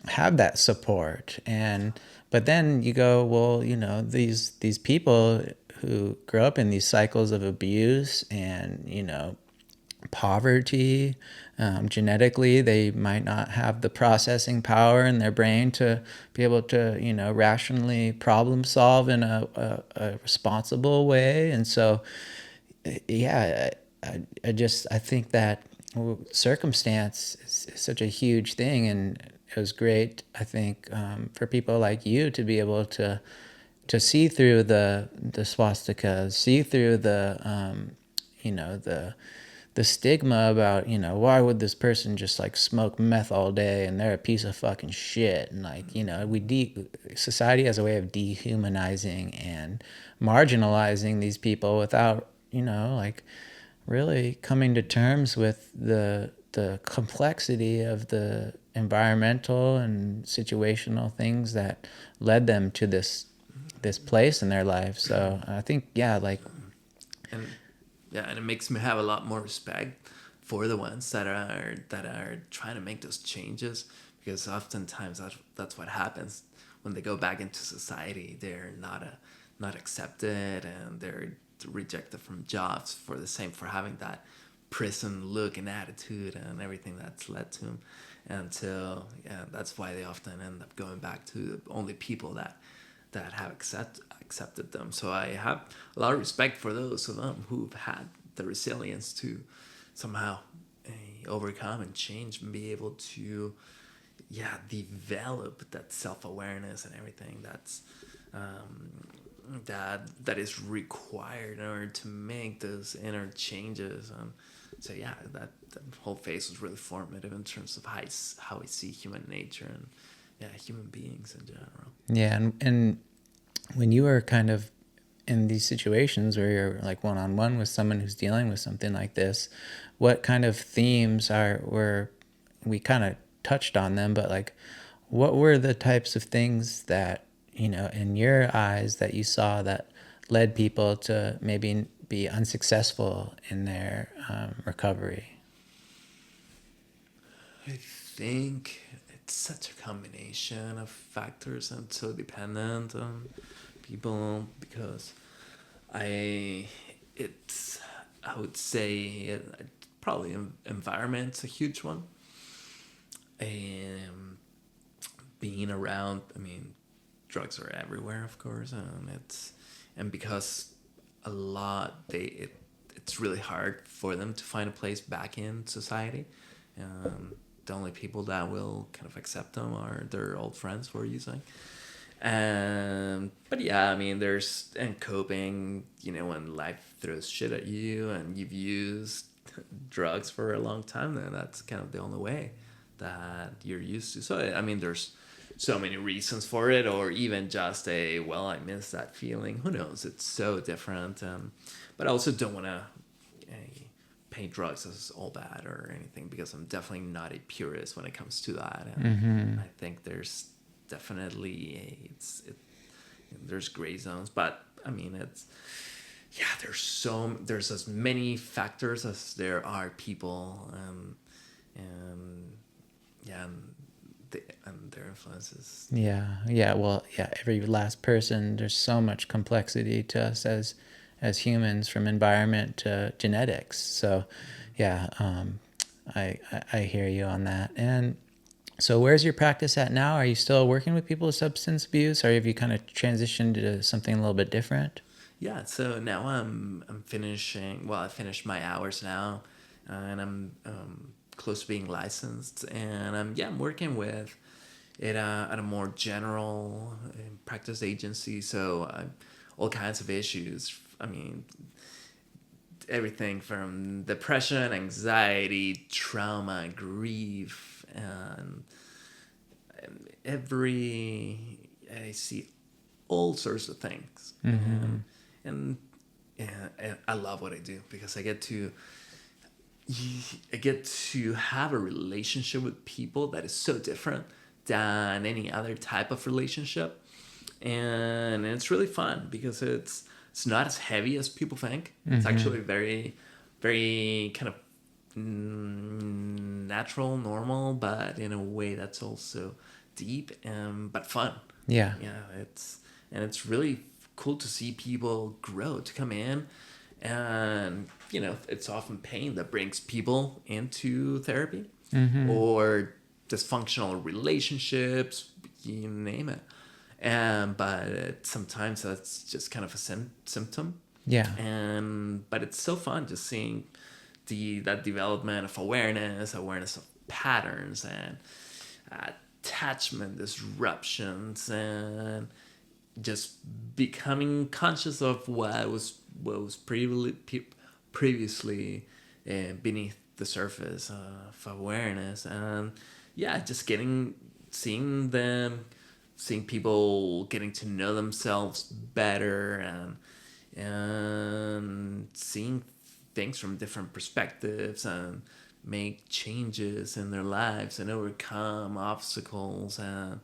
A: have that support. And but then you go, well, these people who grow up in these cycles of abuse and poverty, genetically they might not have the processing power in their brain to be able to rationally problem solve in a responsible way. And so yeah, I think that circumstance is such a huge thing, and it was great, I think, for people like you to be able to see through the swastikas, see through the stigma about why would this person just like smoke meth all day and they're a piece of fucking shit. And like society has a way of dehumanizing and marginalizing these people without like really coming to terms with the complexity of the environmental and situational things that led them to this place in their life. So I think
B: And yeah, and it makes me have a lot more respect for the ones that are trying to make those changes, because oftentimes that's what happens when they go back into society. They're not accepted, and they're rejected from jobs for having that prison look and attitude and everything that's led to them. Until that's why they often end up going back to the only people that have accepted them. So I have a lot of respect for those of them who've had the resilience to somehow overcome and change and be able to develop that self-awareness and everything that's that is required in order to make those inner changes. So that whole phase was really formative in terms of how I see human nature and human beings in general.
A: Yeah, and when you are kind of in these situations where you're like one-on-one with someone who's dealing with something like this, what kind of themes were we kind of touched on them, but like what were the types of things that in your eyes that you saw that led people to maybe be unsuccessful in their recovery?
B: I think it's such a combination of factors and so dependent on people, because I it's I would say probably environment's a huge one. Being around, I mean, drugs are everywhere, of course, and because a lot it's really hard for them to find a place back in society. The only people that will kind of accept them are their old friends, were using. But yeah, I mean, there's and coping. When life throws shit at you and you've used drugs for a long time, then that's kind of the only way that you're used to. So I mean, there's so many reasons for it, or even just I miss that feeling. Who knows? It's so different. But I also don't want to paint drugs as all bad or anything, because I'm definitely not a purist when it comes to that. And I think there's definitely there's gray zones, but I mean there's as many factors as there are people, and their influences.
A: Every last person, there's so much complexity to us as humans, from environment to genetics. So I hear you on that. And so where's your practice at now? Are you still working with people with substance abuse, or have you kind of transitioned to something a little bit different?
B: Yeah, so now I'm finishing. Well, I finished my hours now, and I'm close to being licensed, and I'm working with it at a more general practice agency. So all kinds of issues. I mean, everything from depression, anxiety, trauma, grief, and I see all sorts of things. And I love what I do, because I get to have a relationship with people that is so different than any other type of relationship, and it's really fun because it's not as heavy as people think. It's actually very, very kind of natural, normal, but in a way that's also deep but fun.
A: Yeah.
B: Yeah, it's really cool to see people grow, to come in, and it's often pain that brings people into therapy, or dysfunctional relationships, you name it. But sometimes that's just kind of a symptom.
A: Yeah.
B: But it's so fun just seeing that development of awareness of patterns, and attachment disruptions, and just becoming conscious of what was previously beneath the surface of awareness. And yeah, just seeing people getting to know themselves better, and seeing things from different perspectives, and make changes in their lives, and overcome obstacles, and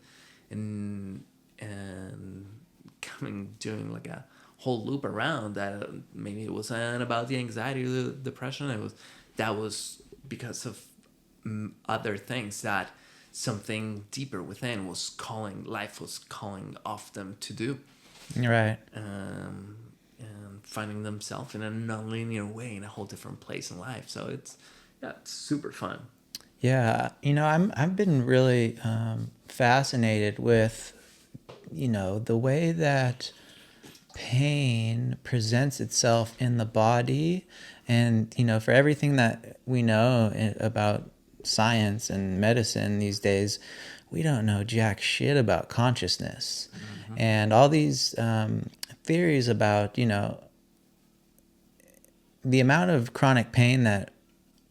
B: doing like a whole loop around that. Maybe it wasn't about the anxiety or the depression. That was because of other things, that something deeper within life was calling off them to do.
A: Right.
B: And finding themselves in a non-linear way in a whole different place in life. So it's super fun.
A: Yeah, I've been really fascinated with, the way that pain presents itself in the body, and for everything that we know about science and medicine these days, we don't know jack shit about consciousness, and all these theories about the amount of chronic pain that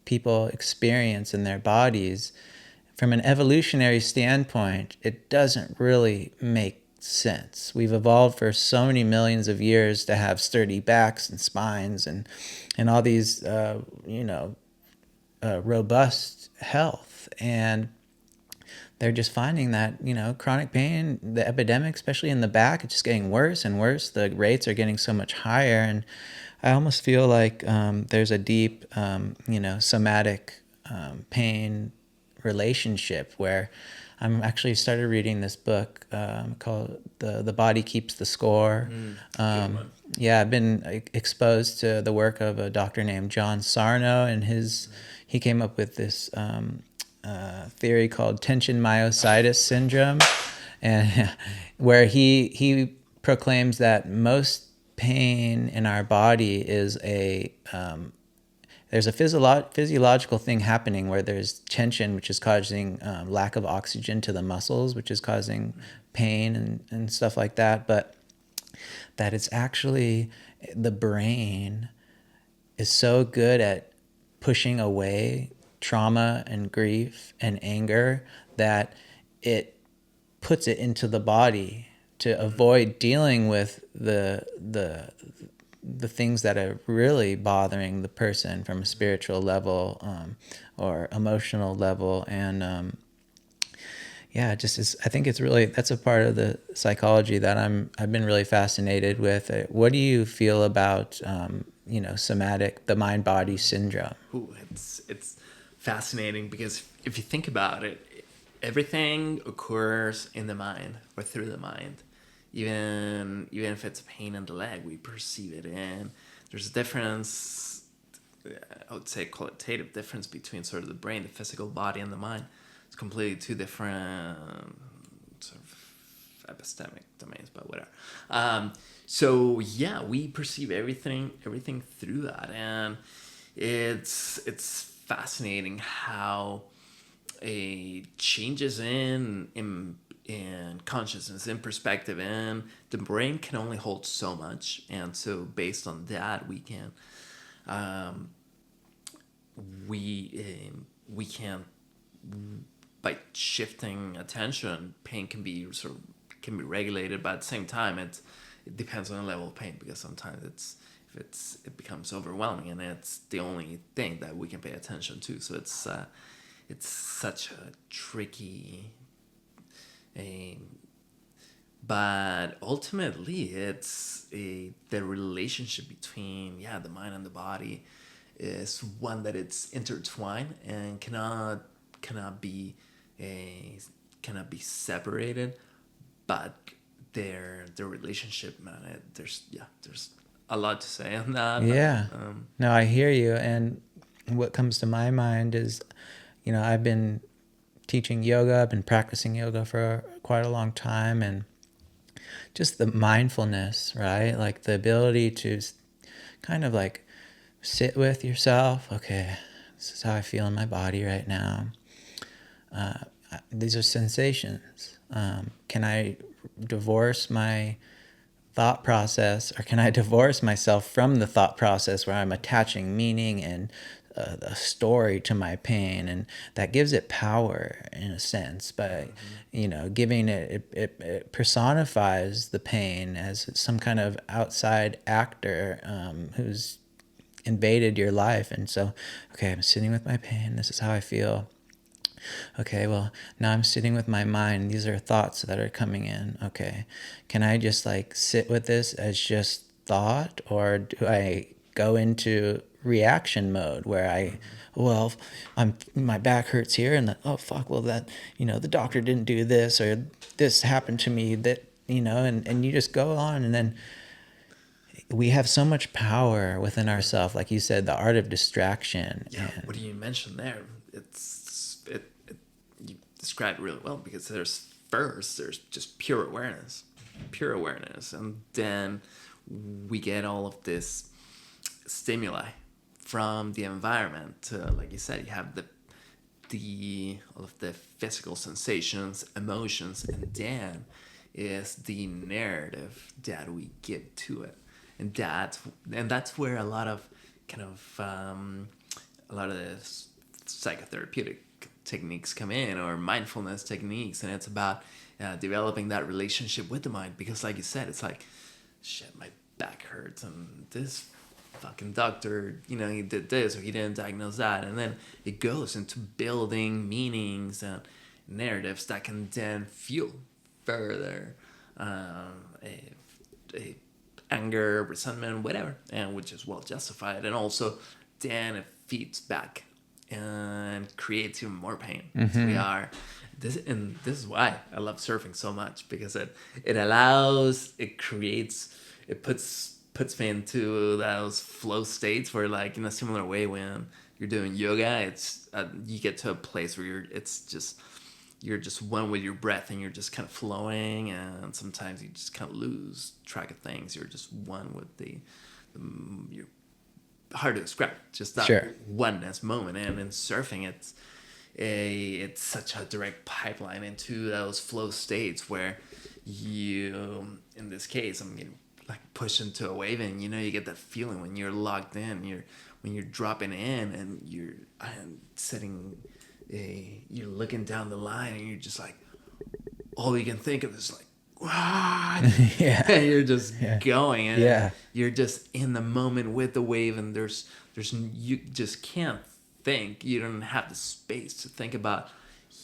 A: people experience in their bodies. From an evolutionary standpoint, it doesn't really make sense. We've evolved for so many millions of years to have sturdy backs and spines, and all these robust health, and they're just finding that chronic pain, the epidemic, especially in the back, it's just getting worse and worse. The rates are getting so much higher, and I almost feel like there's a deep somatic pain relationship, where I'm actually started reading this book called The Body Keeps the Score. Yeah, I've been exposed to the work of a doctor named John Sarno, and he came up with this theory called tension myositis syndrome, and where he proclaims that most pain in our body is there's a physiological thing happening where there's tension, which is causing lack of oxygen to the muscles, which is causing pain and stuff like that. But that it's actually the brain is so good at pushing away trauma and grief and anger that it puts it into the body to avoid dealing with the things that are really bothering the person from a spiritual level or emotional level. And I think it's really, that's a part of the psychology that I've been really fascinated with. What do you feel about somatic, the mind-body syndrome?
B: Ooh, it's fascinating, because if you think about it, everything occurs in the mind or through the mind. Even if it's pain in the leg, we perceive it, and there's a difference. I would say qualitative difference between sort of the brain, the physical body, and the mind. It's completely two different sort of epistemic domains, but whatever. So yeah, we perceive everything through that, and it's fascinating how changes in consciousness, in perspective, and the brain can only hold so much. And so based on that, we can by shifting attention, pain can be regulated, but at the same time it depends on the level of pain, because sometimes it becomes overwhelming, and it's the only thing that we can pay attention to. So it's such a tricky. But ultimately, it's the relationship between the mind and the body is one that it's intertwined and cannot be cannot be separated, but their relationship, man, there's a lot to say on that.
A: Yeah.
B: But,
A: No, I hear you. And what comes to my mind is, I've been teaching yoga, I've been practicing yoga for quite a long time, and just the mindfulness, right? Like the ability to kind of like sit with yourself. Okay, this is how I feel in my body right now. These are sensations. Can I divorce my thought process, or can I divorce myself from the thought process where I'm attaching meaning and a story to my pain, and that gives it power in a sense by giving it personifies the pain as some kind of outside actor who's invaded your life. And so, okay, I'm sitting with my pain, this is how I feel. Okay, well, now I'm sitting with my mind. These are thoughts that are coming in. Okay, can I just like sit with this as just thought, or do I go into reaction mode where well, my back hurts here, and oh fuck, well that the doctor didn't do this, or this happened to me, that and you just go on, and then we have so much power within ourselves, like you said, the art of distraction.
B: Yeah, what do you mention there? You described it really well, because there's just pure awareness, and then we get all of this stimuli from the environment. Like you said, you have all of the physical sensations, emotions, and then is the narrative that we give to it, and that's where a lot of the psychotherapeutic techniques come in, or mindfulness techniques, and it's about developing that relationship with the mind, because like you said, it's like, shit, my back hurts, and this fucking doctor, he did this, or he didn't diagnose that, and then it goes into building meanings and narratives that can then fuel further a anger, resentment, whatever, and which is well justified, and also then it feeds back and creates even more pain. So we are this is why I love surfing so much, because it puts me into those flow states where, like, in a similar way when you're doing yoga, it's you get to a place where you're just one with your breath, and you're just kind of flowing, and sometimes you just kind of lose track of things. You're just one with you're hard to describe, just that oneness moment. And in surfing, it's such a direct pipeline into those flow states where you, in this case, like push into a wave, and you get that feeling when you're locked in, when you're dropping in, and you're looking down the line, and you're just like, all you can think of is like, wow. Yeah. And you're just going, and you're just in the moment with the wave, and there's you just can't think. You don't have the space to think about,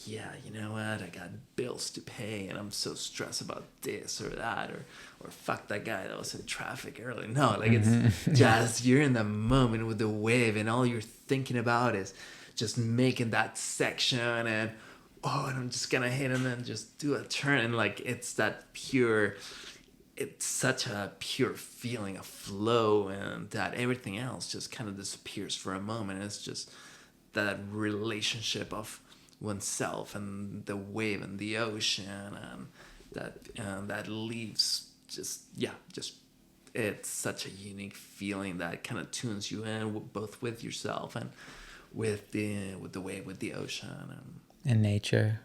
B: yeah, you know what, I got bills to pay, and I'm so stressed about this or that, or fuck that guy that was in traffic early. No, like, it's just, you're in the moment with the wave, and all you're thinking about is just making that section, and I'm just gonna hit, and then just do a turn, and like, it's such a pure feeling of flow, and that everything else just kind of disappears for a moment. It's just that relationship of oneself and the wave and the ocean, and that leaves just it's such a unique feeling that kind of tunes you in, both with yourself and with the wave, with the ocean,
A: and nature.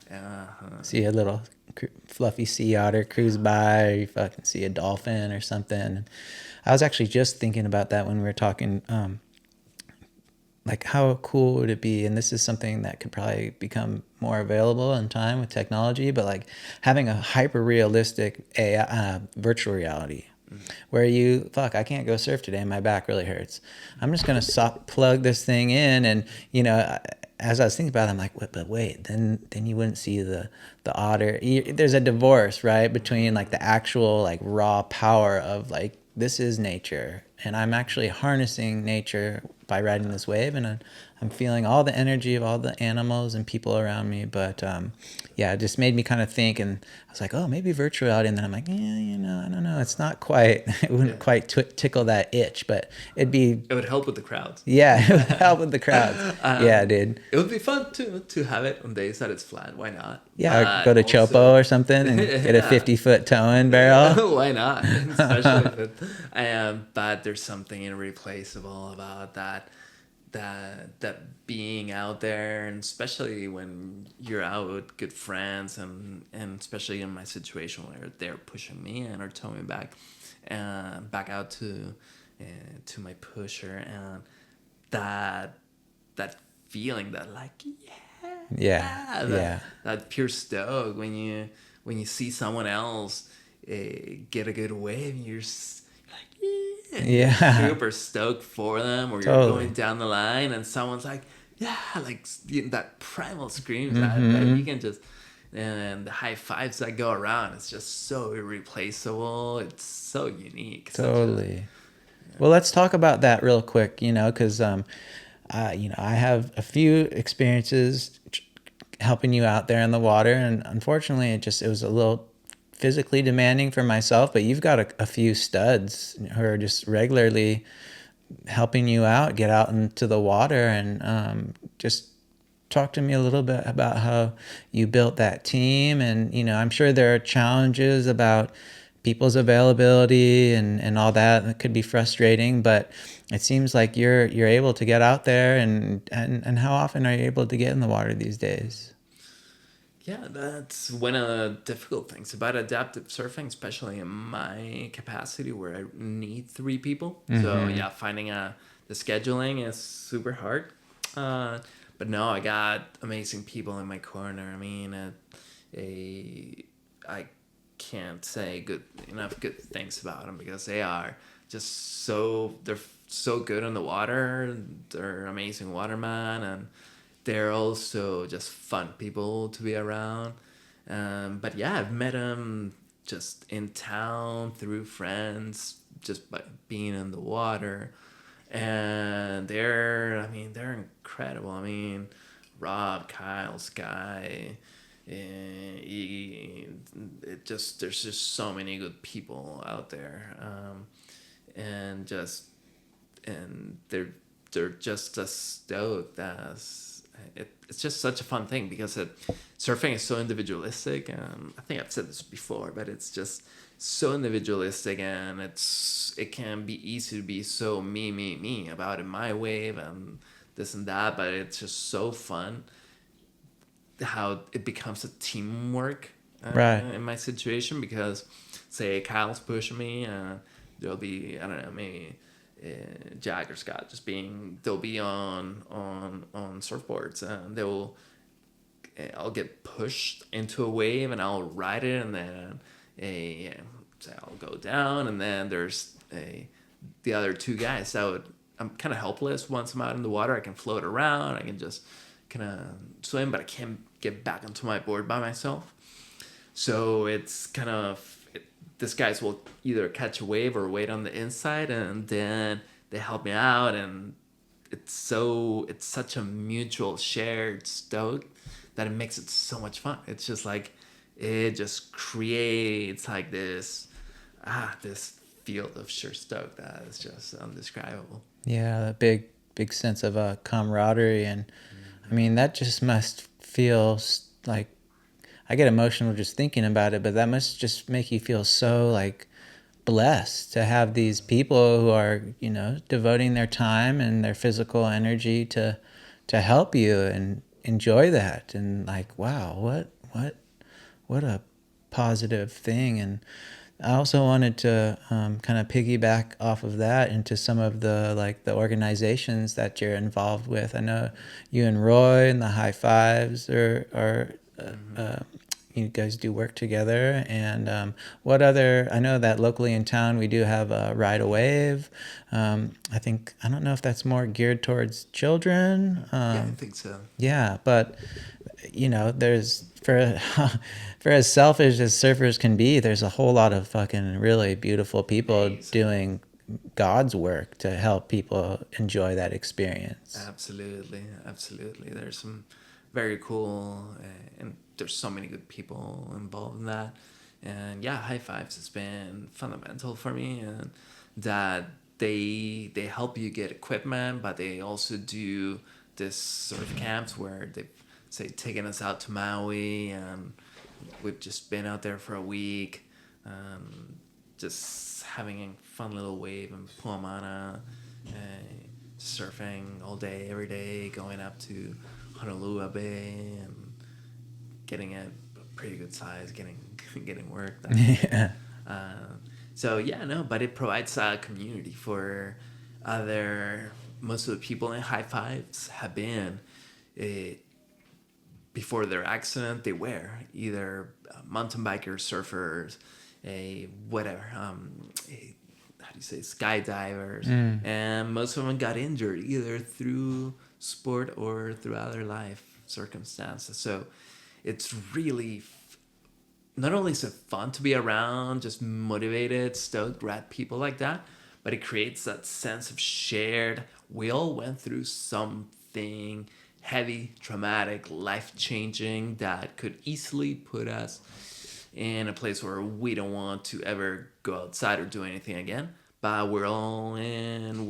A: See a little fluffy sea otter cruise by, or you fucking see a dolphin or something. I was actually just thinking about that when we were talking, like, how cool would it be, and this is something that could probably become more available in time with technology, but like having a hyper realistic virtual reality, where I can't go surf today, my back really hurts, I'm just gonna plug this thing in, and as I was thinking about it, I'm like, but wait, then you wouldn't see the otter. There's a divorce, right, between like the actual like raw power of like, this is nature, and I'm actually harnessing nature by riding this wave, and I'm feeling all the energy of all the animals and people around me. But yeah, it just made me kind of think, and I was like, oh, maybe virtual reality. And then I'm like, yeah, I don't know. It's not quite, it wouldn't quite tickle that itch, but it'd be.
B: It would help with the crowds.
A: Yeah, it would help with the crowds. Yeah, dude.
B: It would be fun to have it on days that it's flat. Why not?
A: Yeah, go to Chopo or something and get a 50-foot towing barrel.
B: Why not? Especially but there's something irreplaceable about that being out there, and especially when you're out with good friends, and especially in my situation where they're pushing me and are towing me back out to my pusher, and that feeling, that like that pure stoke when you see someone else get a good wave, and you're like super stoked for them, or you're going down the line and someone's like like that primal scream that you can just, and the high fives that go around, it's just so irreplaceable. It's so unique.
A: Totally. Well, let's talk about that real quick, because I have a few experiences helping you out there in the water, and unfortunately it was a little physically demanding for myself, but you've got a few studs who are just regularly helping you out, get out into the water, and just talk to me a little bit about how you built that team. And, I'm sure there are challenges about people's availability and all that. It could be frustrating, but it seems like you're able to get out there, and how often are you able to get in the water these days?
B: Yeah, that's one of the difficult things about adaptive surfing, especially in my capacity where I need 3 people. Mm-hmm. So yeah, finding the scheduling is super hard. But no, I got amazing people in my corner. I mean, I can't say enough good things about them, because they are just they're so good in the water. They're amazing watermen, and they're also just fun people to be around. But yeah, I've met them just in town through friends, just by being in the water. And they're incredible. I mean, Rob, Kyle, Sky, there's just so many good people out there. And they're just as stoked as it's just such a fun thing, because surfing is so individualistic. I think I've said this before, but it's just so individualistic, and it can be easy to be so me about it, my wave and this and that, but it's just so fun how it becomes a teamwork in my situation, because say Kyle's pushing me, there'll be, I don't know, maybe Jack or Scott they'll be on surfboards, and I'll get pushed into a wave and I'll ride it, and then I'll go down, and then there's the other 2 guys I'm kind of helpless. Once I'm out in the water, I can float around, I can just kind of swim, but I can't get back onto my board by myself. So it's kind of, these guys will either catch a wave or wait on the inside, and then they help me out, and it's such a mutual shared stoke that it makes it so much fun. It's just like, it just creates like this field of sheer stoke that is just undescribable. Yeah, a big sense of camaraderie, and I mean, that just must feel like, I get emotional just thinking about it, but that must just make you feel so like blessed to have these people who are, devoting their time and their physical energy to help you and enjoy that. And like, wow, what a positive thing. And I also wanted to kind of piggyback off of that into some of the organizations that you're involved with. I know you and Roy and the High Fives are you guys do work together. And what other, I know that locally in town we do have Ride a Wave. I don't know if that's more geared towards children. Yeah, I think so.
A: Yeah, but there's, for as selfish as surfers can be, there's a whole lot of fucking really beautiful people doing God's work to help people enjoy that experience.
B: Absolutely, absolutely. There's some very cool, and there's so many good people involved in that. And yeah, high fives has been fundamental for me, and that they help you get equipment, but they also do this sort of camps where they've say taken us out to Maui, and we've just been out there for a week, just having a fun little wave in Puamana, surfing all day, every day, going up to Honolulu Bay and getting a pretty good size, getting work.
A: Yeah.
B: So yeah, no, but it provides a community for other. Most of the people in high fives have been before their accident. They were either mountain bikers, surfers, a whatever. How do you say, skydivers, and most of them got injured either through sport or through other life circumstances. So it's really not only is it fun to be around, just motivated, stoked, rad people like that, but it creates that sense of shared. We all went through something heavy, traumatic, life-changing that could easily put us in a place where we don't want to ever go outside or do anything again. But we're all in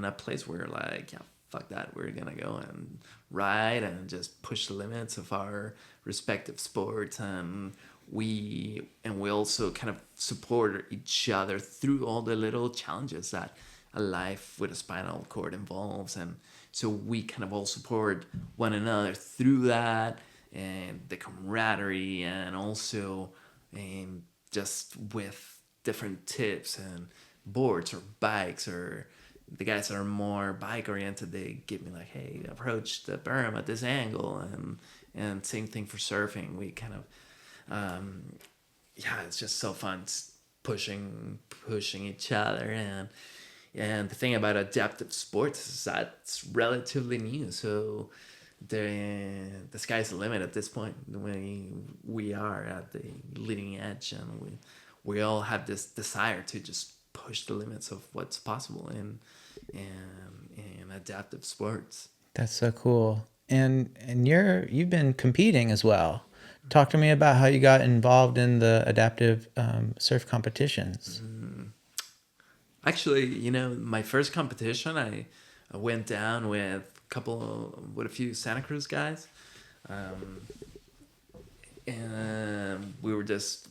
B: a place where, like, yeah, fuck that, we're gonna go and ride and just push the limits of our respective sports, and we also kind of support each other through all the little challenges that a life with a spinal cord involves. And so we kind of all support one another through that, and the camaraderie, and also just with different tips and boards or bikes, or the guys that are more bike oriented, they give me like, hey, approach the berm at this angle, and same thing for surfing. We kind of yeah, it's just so fun pushing each other. And the thing about adaptive sports is that it's relatively new, so the sky's the limit at this point. We are at the leading edge, and we all have this desire to just push the limits of what's possible in adaptive sports.
A: That's so cool. And you've been competing as well. Talk to me about how you got involved in the adaptive surf competitions.
B: Actually, my first competition, I went down with a few Santa Cruz guys, and we just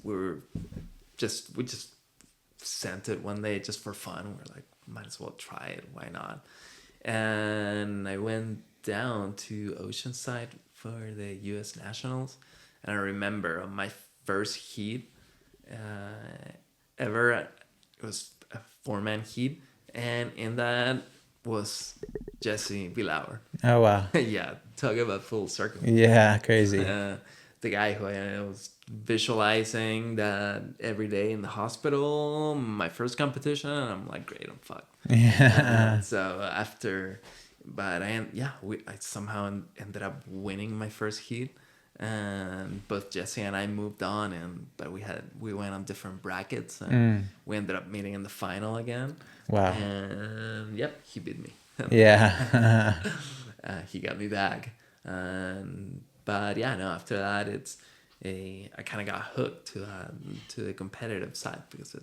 B: sent it one day just for fun. We're like, might as well try it. Why not? And I went down to Oceanside for the U.S. Nationals, and I remember on my first heat ever, it was a 4-man heat, and in that was Jesse Vilauer.
A: Oh, wow.
B: Yeah, talk about full circle.
A: Yeah, crazy.
B: The guy who I was visualizing that every day in the hospital, my first competition, and I'm like, great, I'm fucked.
A: Yeah.
B: I somehow ended up winning my first heat, and both Jesse and I moved on, but we went on different brackets, and we ended up meeting in the final again.
A: Wow.
B: And yep, he beat me.
A: Yeah.
B: He got me back. But yeah, no, after that, I kind of got hooked to the competitive side, because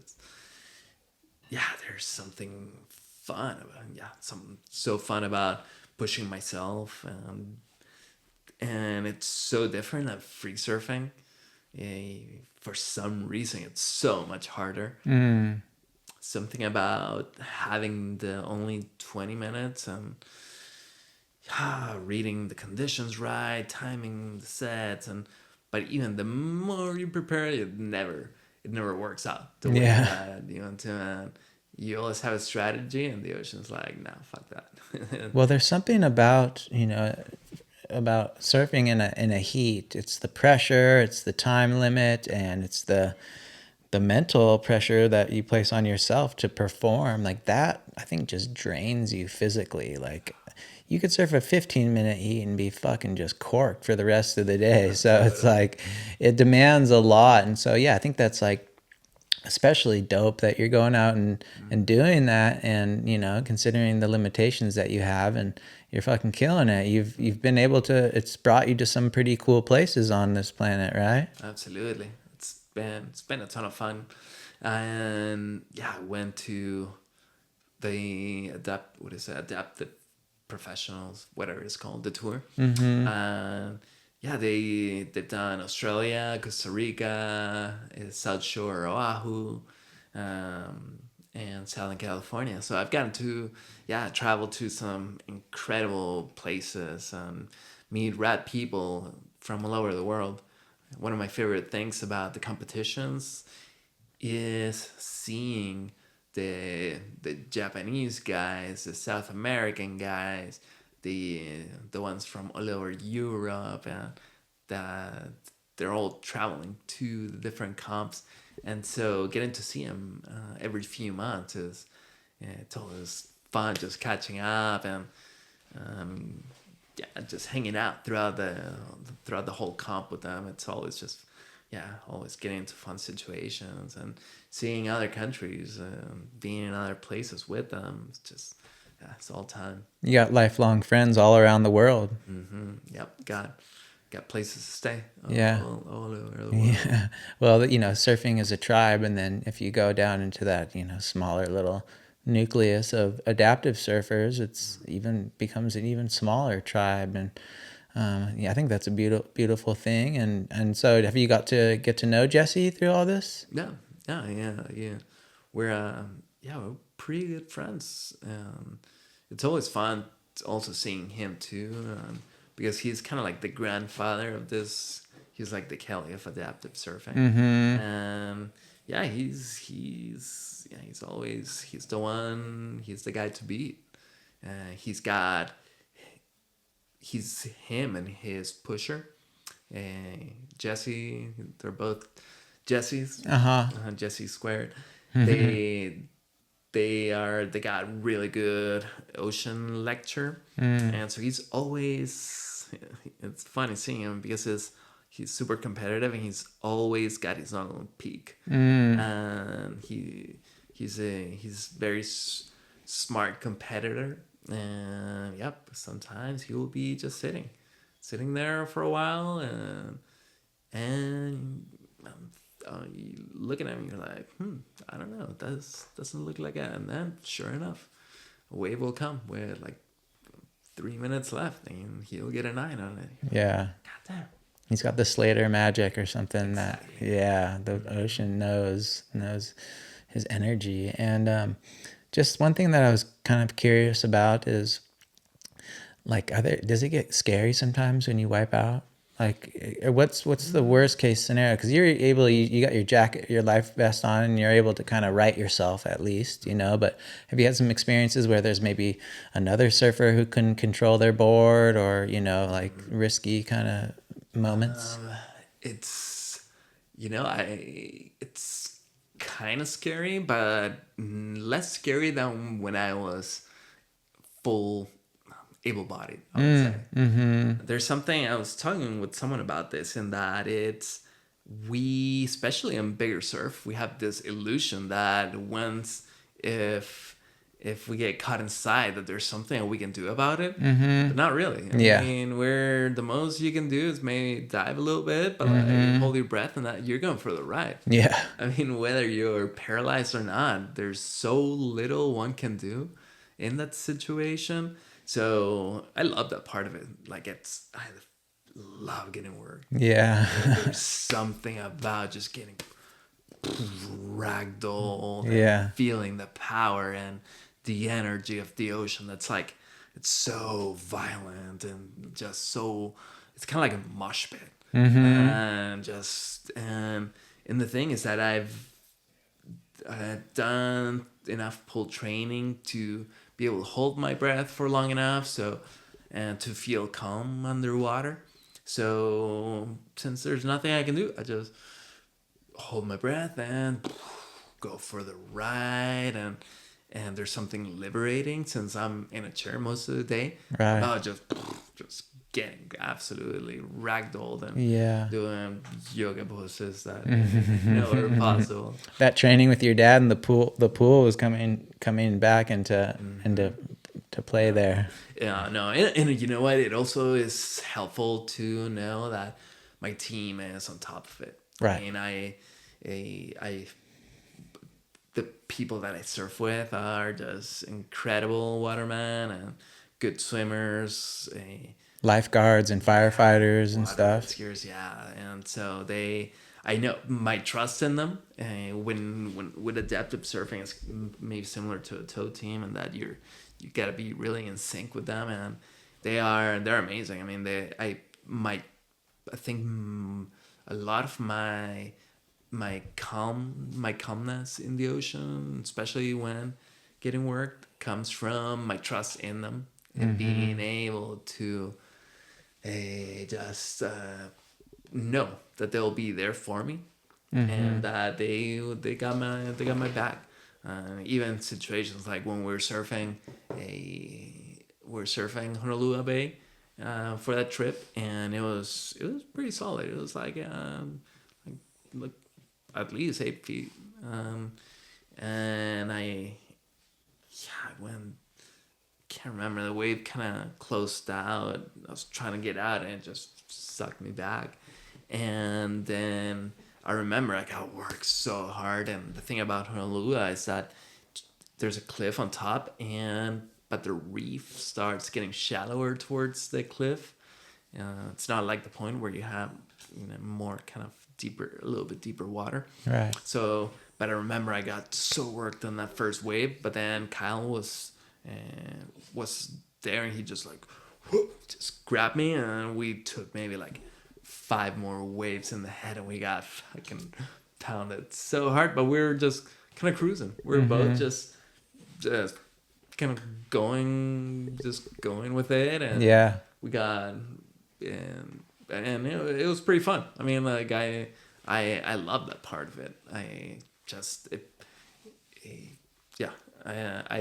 B: there's something fun something so fun about pushing myself, and it's so different than free surfing. For some reason, it's so much harder. Something about having the only 20 minutes and reading the conditions right, timing the sets, but even the more you prepare, it never works out the way that you want to. You always have a strategy, and the ocean's like, nah, fuck that.
A: Well, there's something about about surfing in a heat. It's the pressure, it's the time limit, and it's the mental pressure that you place on yourself to perform. Like that, I think, just drains you physically. Like, you could surf a 15-minute heat and be fucking just corked for the rest of the day. So it's like, it demands a lot. And so, yeah, I think that's like especially dope that you're going out and doing that, and considering the limitations that you have, and you're fucking killing it. You've been able to, it's brought you to some pretty cool places on this planet, right?
B: Absolutely. It's been a ton of fun. And yeah, I went to the adaptive professionals, whatever it's called, the tour. And yeah, they've done Australia, Costa Rica, South Shore, Oahu, and Southern California. So I've gotten to travel to some incredible places and meet rad people from all over the world. One of my favorite things about the competitions is seeing the Japanese guys, the South American guys, the ones from all over Europe, and that they're all traveling to the different comps, and so getting to see them every few months is it's always fun, just catching up and just hanging out throughout the whole comp with them. It's always just always getting into fun situations and seeing other countries and being in other places with them. It's just it's all time.
A: You got lifelong friends all around the world.
B: Yep, got places to stay. All over the world.
A: Yeah. Well, surfing is a tribe, and then if you go down into that, smaller little nucleus of adaptive surfers, it's becomes an even smaller tribe. And I think that's a beautiful thing. And so, have you got to get to know Jesse through all this?
B: Yeah. We're pretty good friends. It's always fun also seeing him too, because he's kind of like the grandfather of this. He's like the Kelly of adaptive surfing. And he's the one. He's the guy to beat. He's him and his pusher, Jesse. They're both Jesse's. Jesse squared. They got really good ocean lecture, and so he's always. It's funny seeing him because he's super competitive and he's always got his own peak, and he's very smart competitor. And sometimes he will be just sitting there for a while, and you looking at him, you're like, I don't know, it doesn't look like that. And then sure enough, a wave will come with like 3 minutes left, and he'll get a 9 on it.
A: Yeah.
B: God damn.
A: He's got the Slater magic or something.
B: Exactly.
A: The ocean knows his energy. And just one thing that I was kind of curious about is, like, does it get scary sometimes when you wipe out? Like, what's the worst case scenario? Because you're able, you got your jacket, your life vest on, and you're able to kind of right yourself at least, But have you had some experiences where there's maybe another surfer who couldn't control their board, or like risky kind of moments?
B: It's it's kind of scary, but less scary than when I was full able-bodied, I would say. There's something, I was talking with someone about this, in that we, especially in bigger surf, we have this illusion that if we get caught inside, that there's something we can do about it, but not really. I mean, where the most you can do is maybe dive a little bit, but like hold your breath, and that you're going for the ride.
A: Yeah.
B: I mean, whether you're paralyzed or not, there's so little one can do in that situation. So I love that part of it. Like, I love getting work.
A: Yeah.
B: There's something about just getting ragdolled,
A: Yeah.
B: and feeling the power and the energy of the ocean. That's like, it's so violent and just so, it's kind of like a mosh pit. And the thing is that I've done enough pull training to be able to hold my breath for long enough, and to feel calm underwater. So since there's nothing I can do, I just hold my breath and go for the ride. And there's something liberating, since I'm in a chair most of the day,
A: Right.
B: about just getting absolutely ragdolled and doing yoga poses that never possible.
A: That training with your dad in the pool was coming back into to play there.
B: Yeah, no, and you know what? It also is helpful to know that my team is on top of it.
A: Right.
B: I mean, the people that I surf with are just incredible watermen and good swimmers.
A: Lifeguards and firefighters and stuff.
B: Skiers, yeah, and so I know my trust in them. When with adaptive surfing, it's maybe similar to a tow team, and that you gotta be really in sync with them, and they're amazing. I mean, I think a lot of my calmness in the ocean, especially when getting work, comes from my trust in them and being able to just know that they'll be there for me and that they got my back. Even situations like when we're surfing Honolulu Bay for that trip, and it was pretty solid. It was like at least 8 feet, and can't remember, the wave kind of closed out. I was trying to get out and it just sucked me back, and then I remember I got worked so hard. And the thing about Honolulu is that there's a cliff on top, but the reef starts getting shallower towards the cliff. It's not like the point where you have more kind of deeper, a little bit deeper water.
A: Right.
B: So, but I remember I got so worked on that first wave, but then Kyle was there, and he just like just grabbed me, and we took maybe like 5 more waves in the head, and we got fucking pounded so hard. But we were just kind of cruising. We were both just kind of going with it, and we got and it was pretty fun. I mean, like I love that part of it. I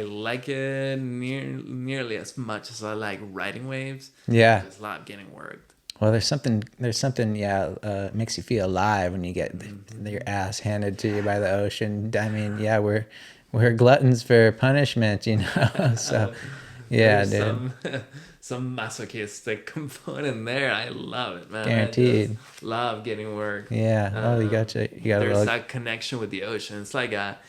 B: like it nearly as much as I like riding waves.
A: Yeah.
B: I just love getting worked.
A: Well, there's something makes you feel alive when you get your ass handed to you by the ocean. I mean, yeah, we're gluttons for punishment, So, yeah, dude.
B: Some masochistic component there. I love it, man.
A: Guaranteed.
B: I just love getting work.
A: Yeah. You got
B: there's that connection with the ocean. It's like a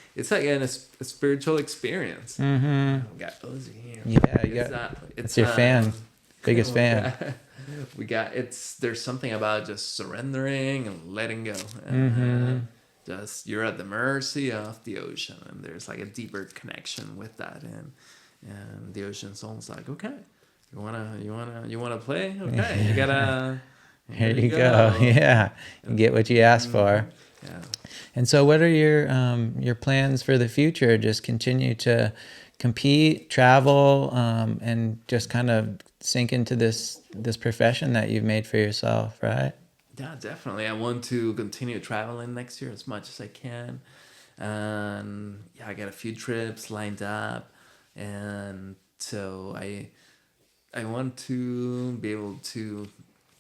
B: spiritual experience.
A: Mm-hmm.
B: We got Ozzy here.
A: Yeah, it's your fan, biggest fan.
B: There's something about just surrendering and letting go. And, just you're at the mercy of the ocean, and there's like a deeper connection with that, and the ocean's almost like, okay, you wanna play? Okay, you gotta.
A: Here you go. Yeah, you get what you asked for.
B: Yeah.
A: And so, what are your plans for the future? Just continue to compete, travel, and just kind of sink into this profession that you've made for yourself, right?
B: Yeah, definitely. I want to continue traveling next year as much as I can. And I got a few trips lined up, and so I want to be able to,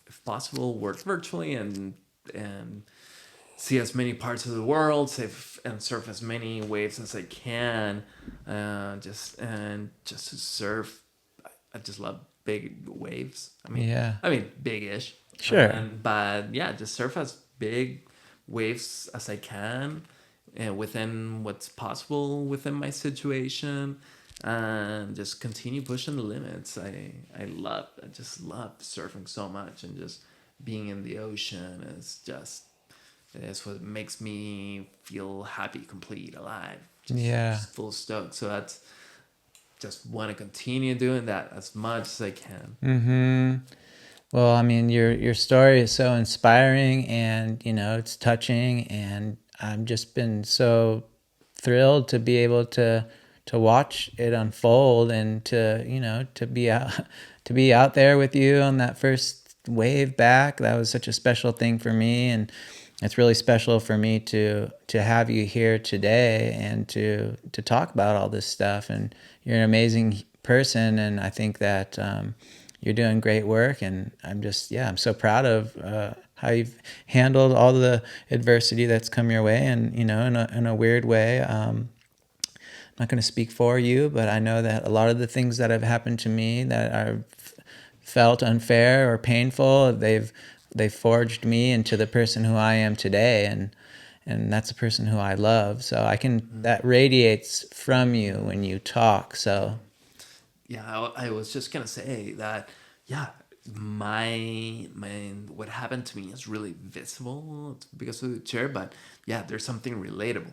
B: if possible, work virtually and see as many parts of the world, and surf as many waves as I can. Just to surf, I just love big waves. I mean, big-ish.
A: Sure.
B: But yeah, just surf as big waves as I can, within what's possible within my situation, and just continue pushing the limits. I just love surfing so much, and just being in the ocean is what makes me feel happy, complete, alive. Just full stoke. So that's just want to continue doing that as much as I can.
A: Mm-hmm. Well, I mean, your story is so inspiring, and it's touching, and I've just been so thrilled to be able to watch it unfold, and to be out there with you on that first wave back. That was such a special thing for me, and it's really special for me to have you here today and to talk about all this stuff. And you're an amazing person, and I think that you're doing great work, and I'm so proud of how you've handled all the adversity that's come your way, and in a weird way. I'm not going to speak for you, but I know that a lot of the things that have happened to me that are felt unfair or painful, they've forged me into the person who I am today, and that's the person who I love. So that radiates from you when you talk. So
B: Yeah, I was just gonna say that. Yeah, my what happened to me is really visible because of the chair, but yeah, there's something relatable,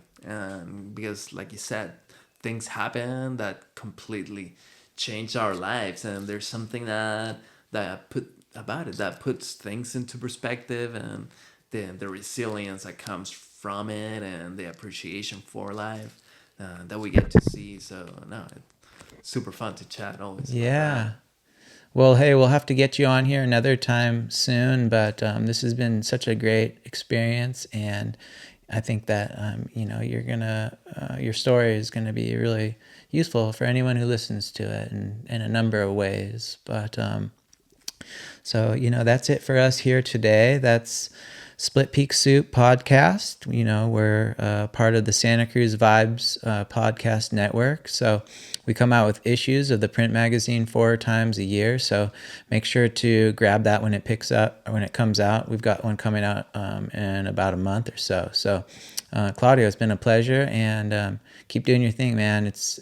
B: because like you said, things happen that completely change our lives, and there's something that put about it that puts things into perspective, and the resilience that comes from it, and the appreciation for life that we get to see. So no, super fun to chat always about that.
A: yeah. Well, hey, we'll have to get you on here another time soon, but this has been such a great experience, and I think that your story is gonna be really useful for anyone who listens to it in a number of ways. But so, that's it for us here today. That's Split Peak Soup podcast. We're part of the Santa Cruz Vibes podcast network. So we come out with issues of the print magazine 4 times a year. So make sure to grab that when it comes out. We've got one coming out in about a month or so. So Claudio, it's been a pleasure, and keep doing your thing, man. It's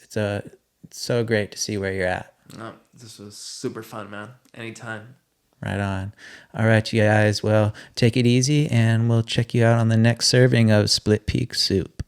A: so great to see where you're at.
B: No, this was super fun, man. Anytime.
A: Right on. All right, you guys. Well, take it easy, and we'll check you out on the next serving of Split Peak Soup.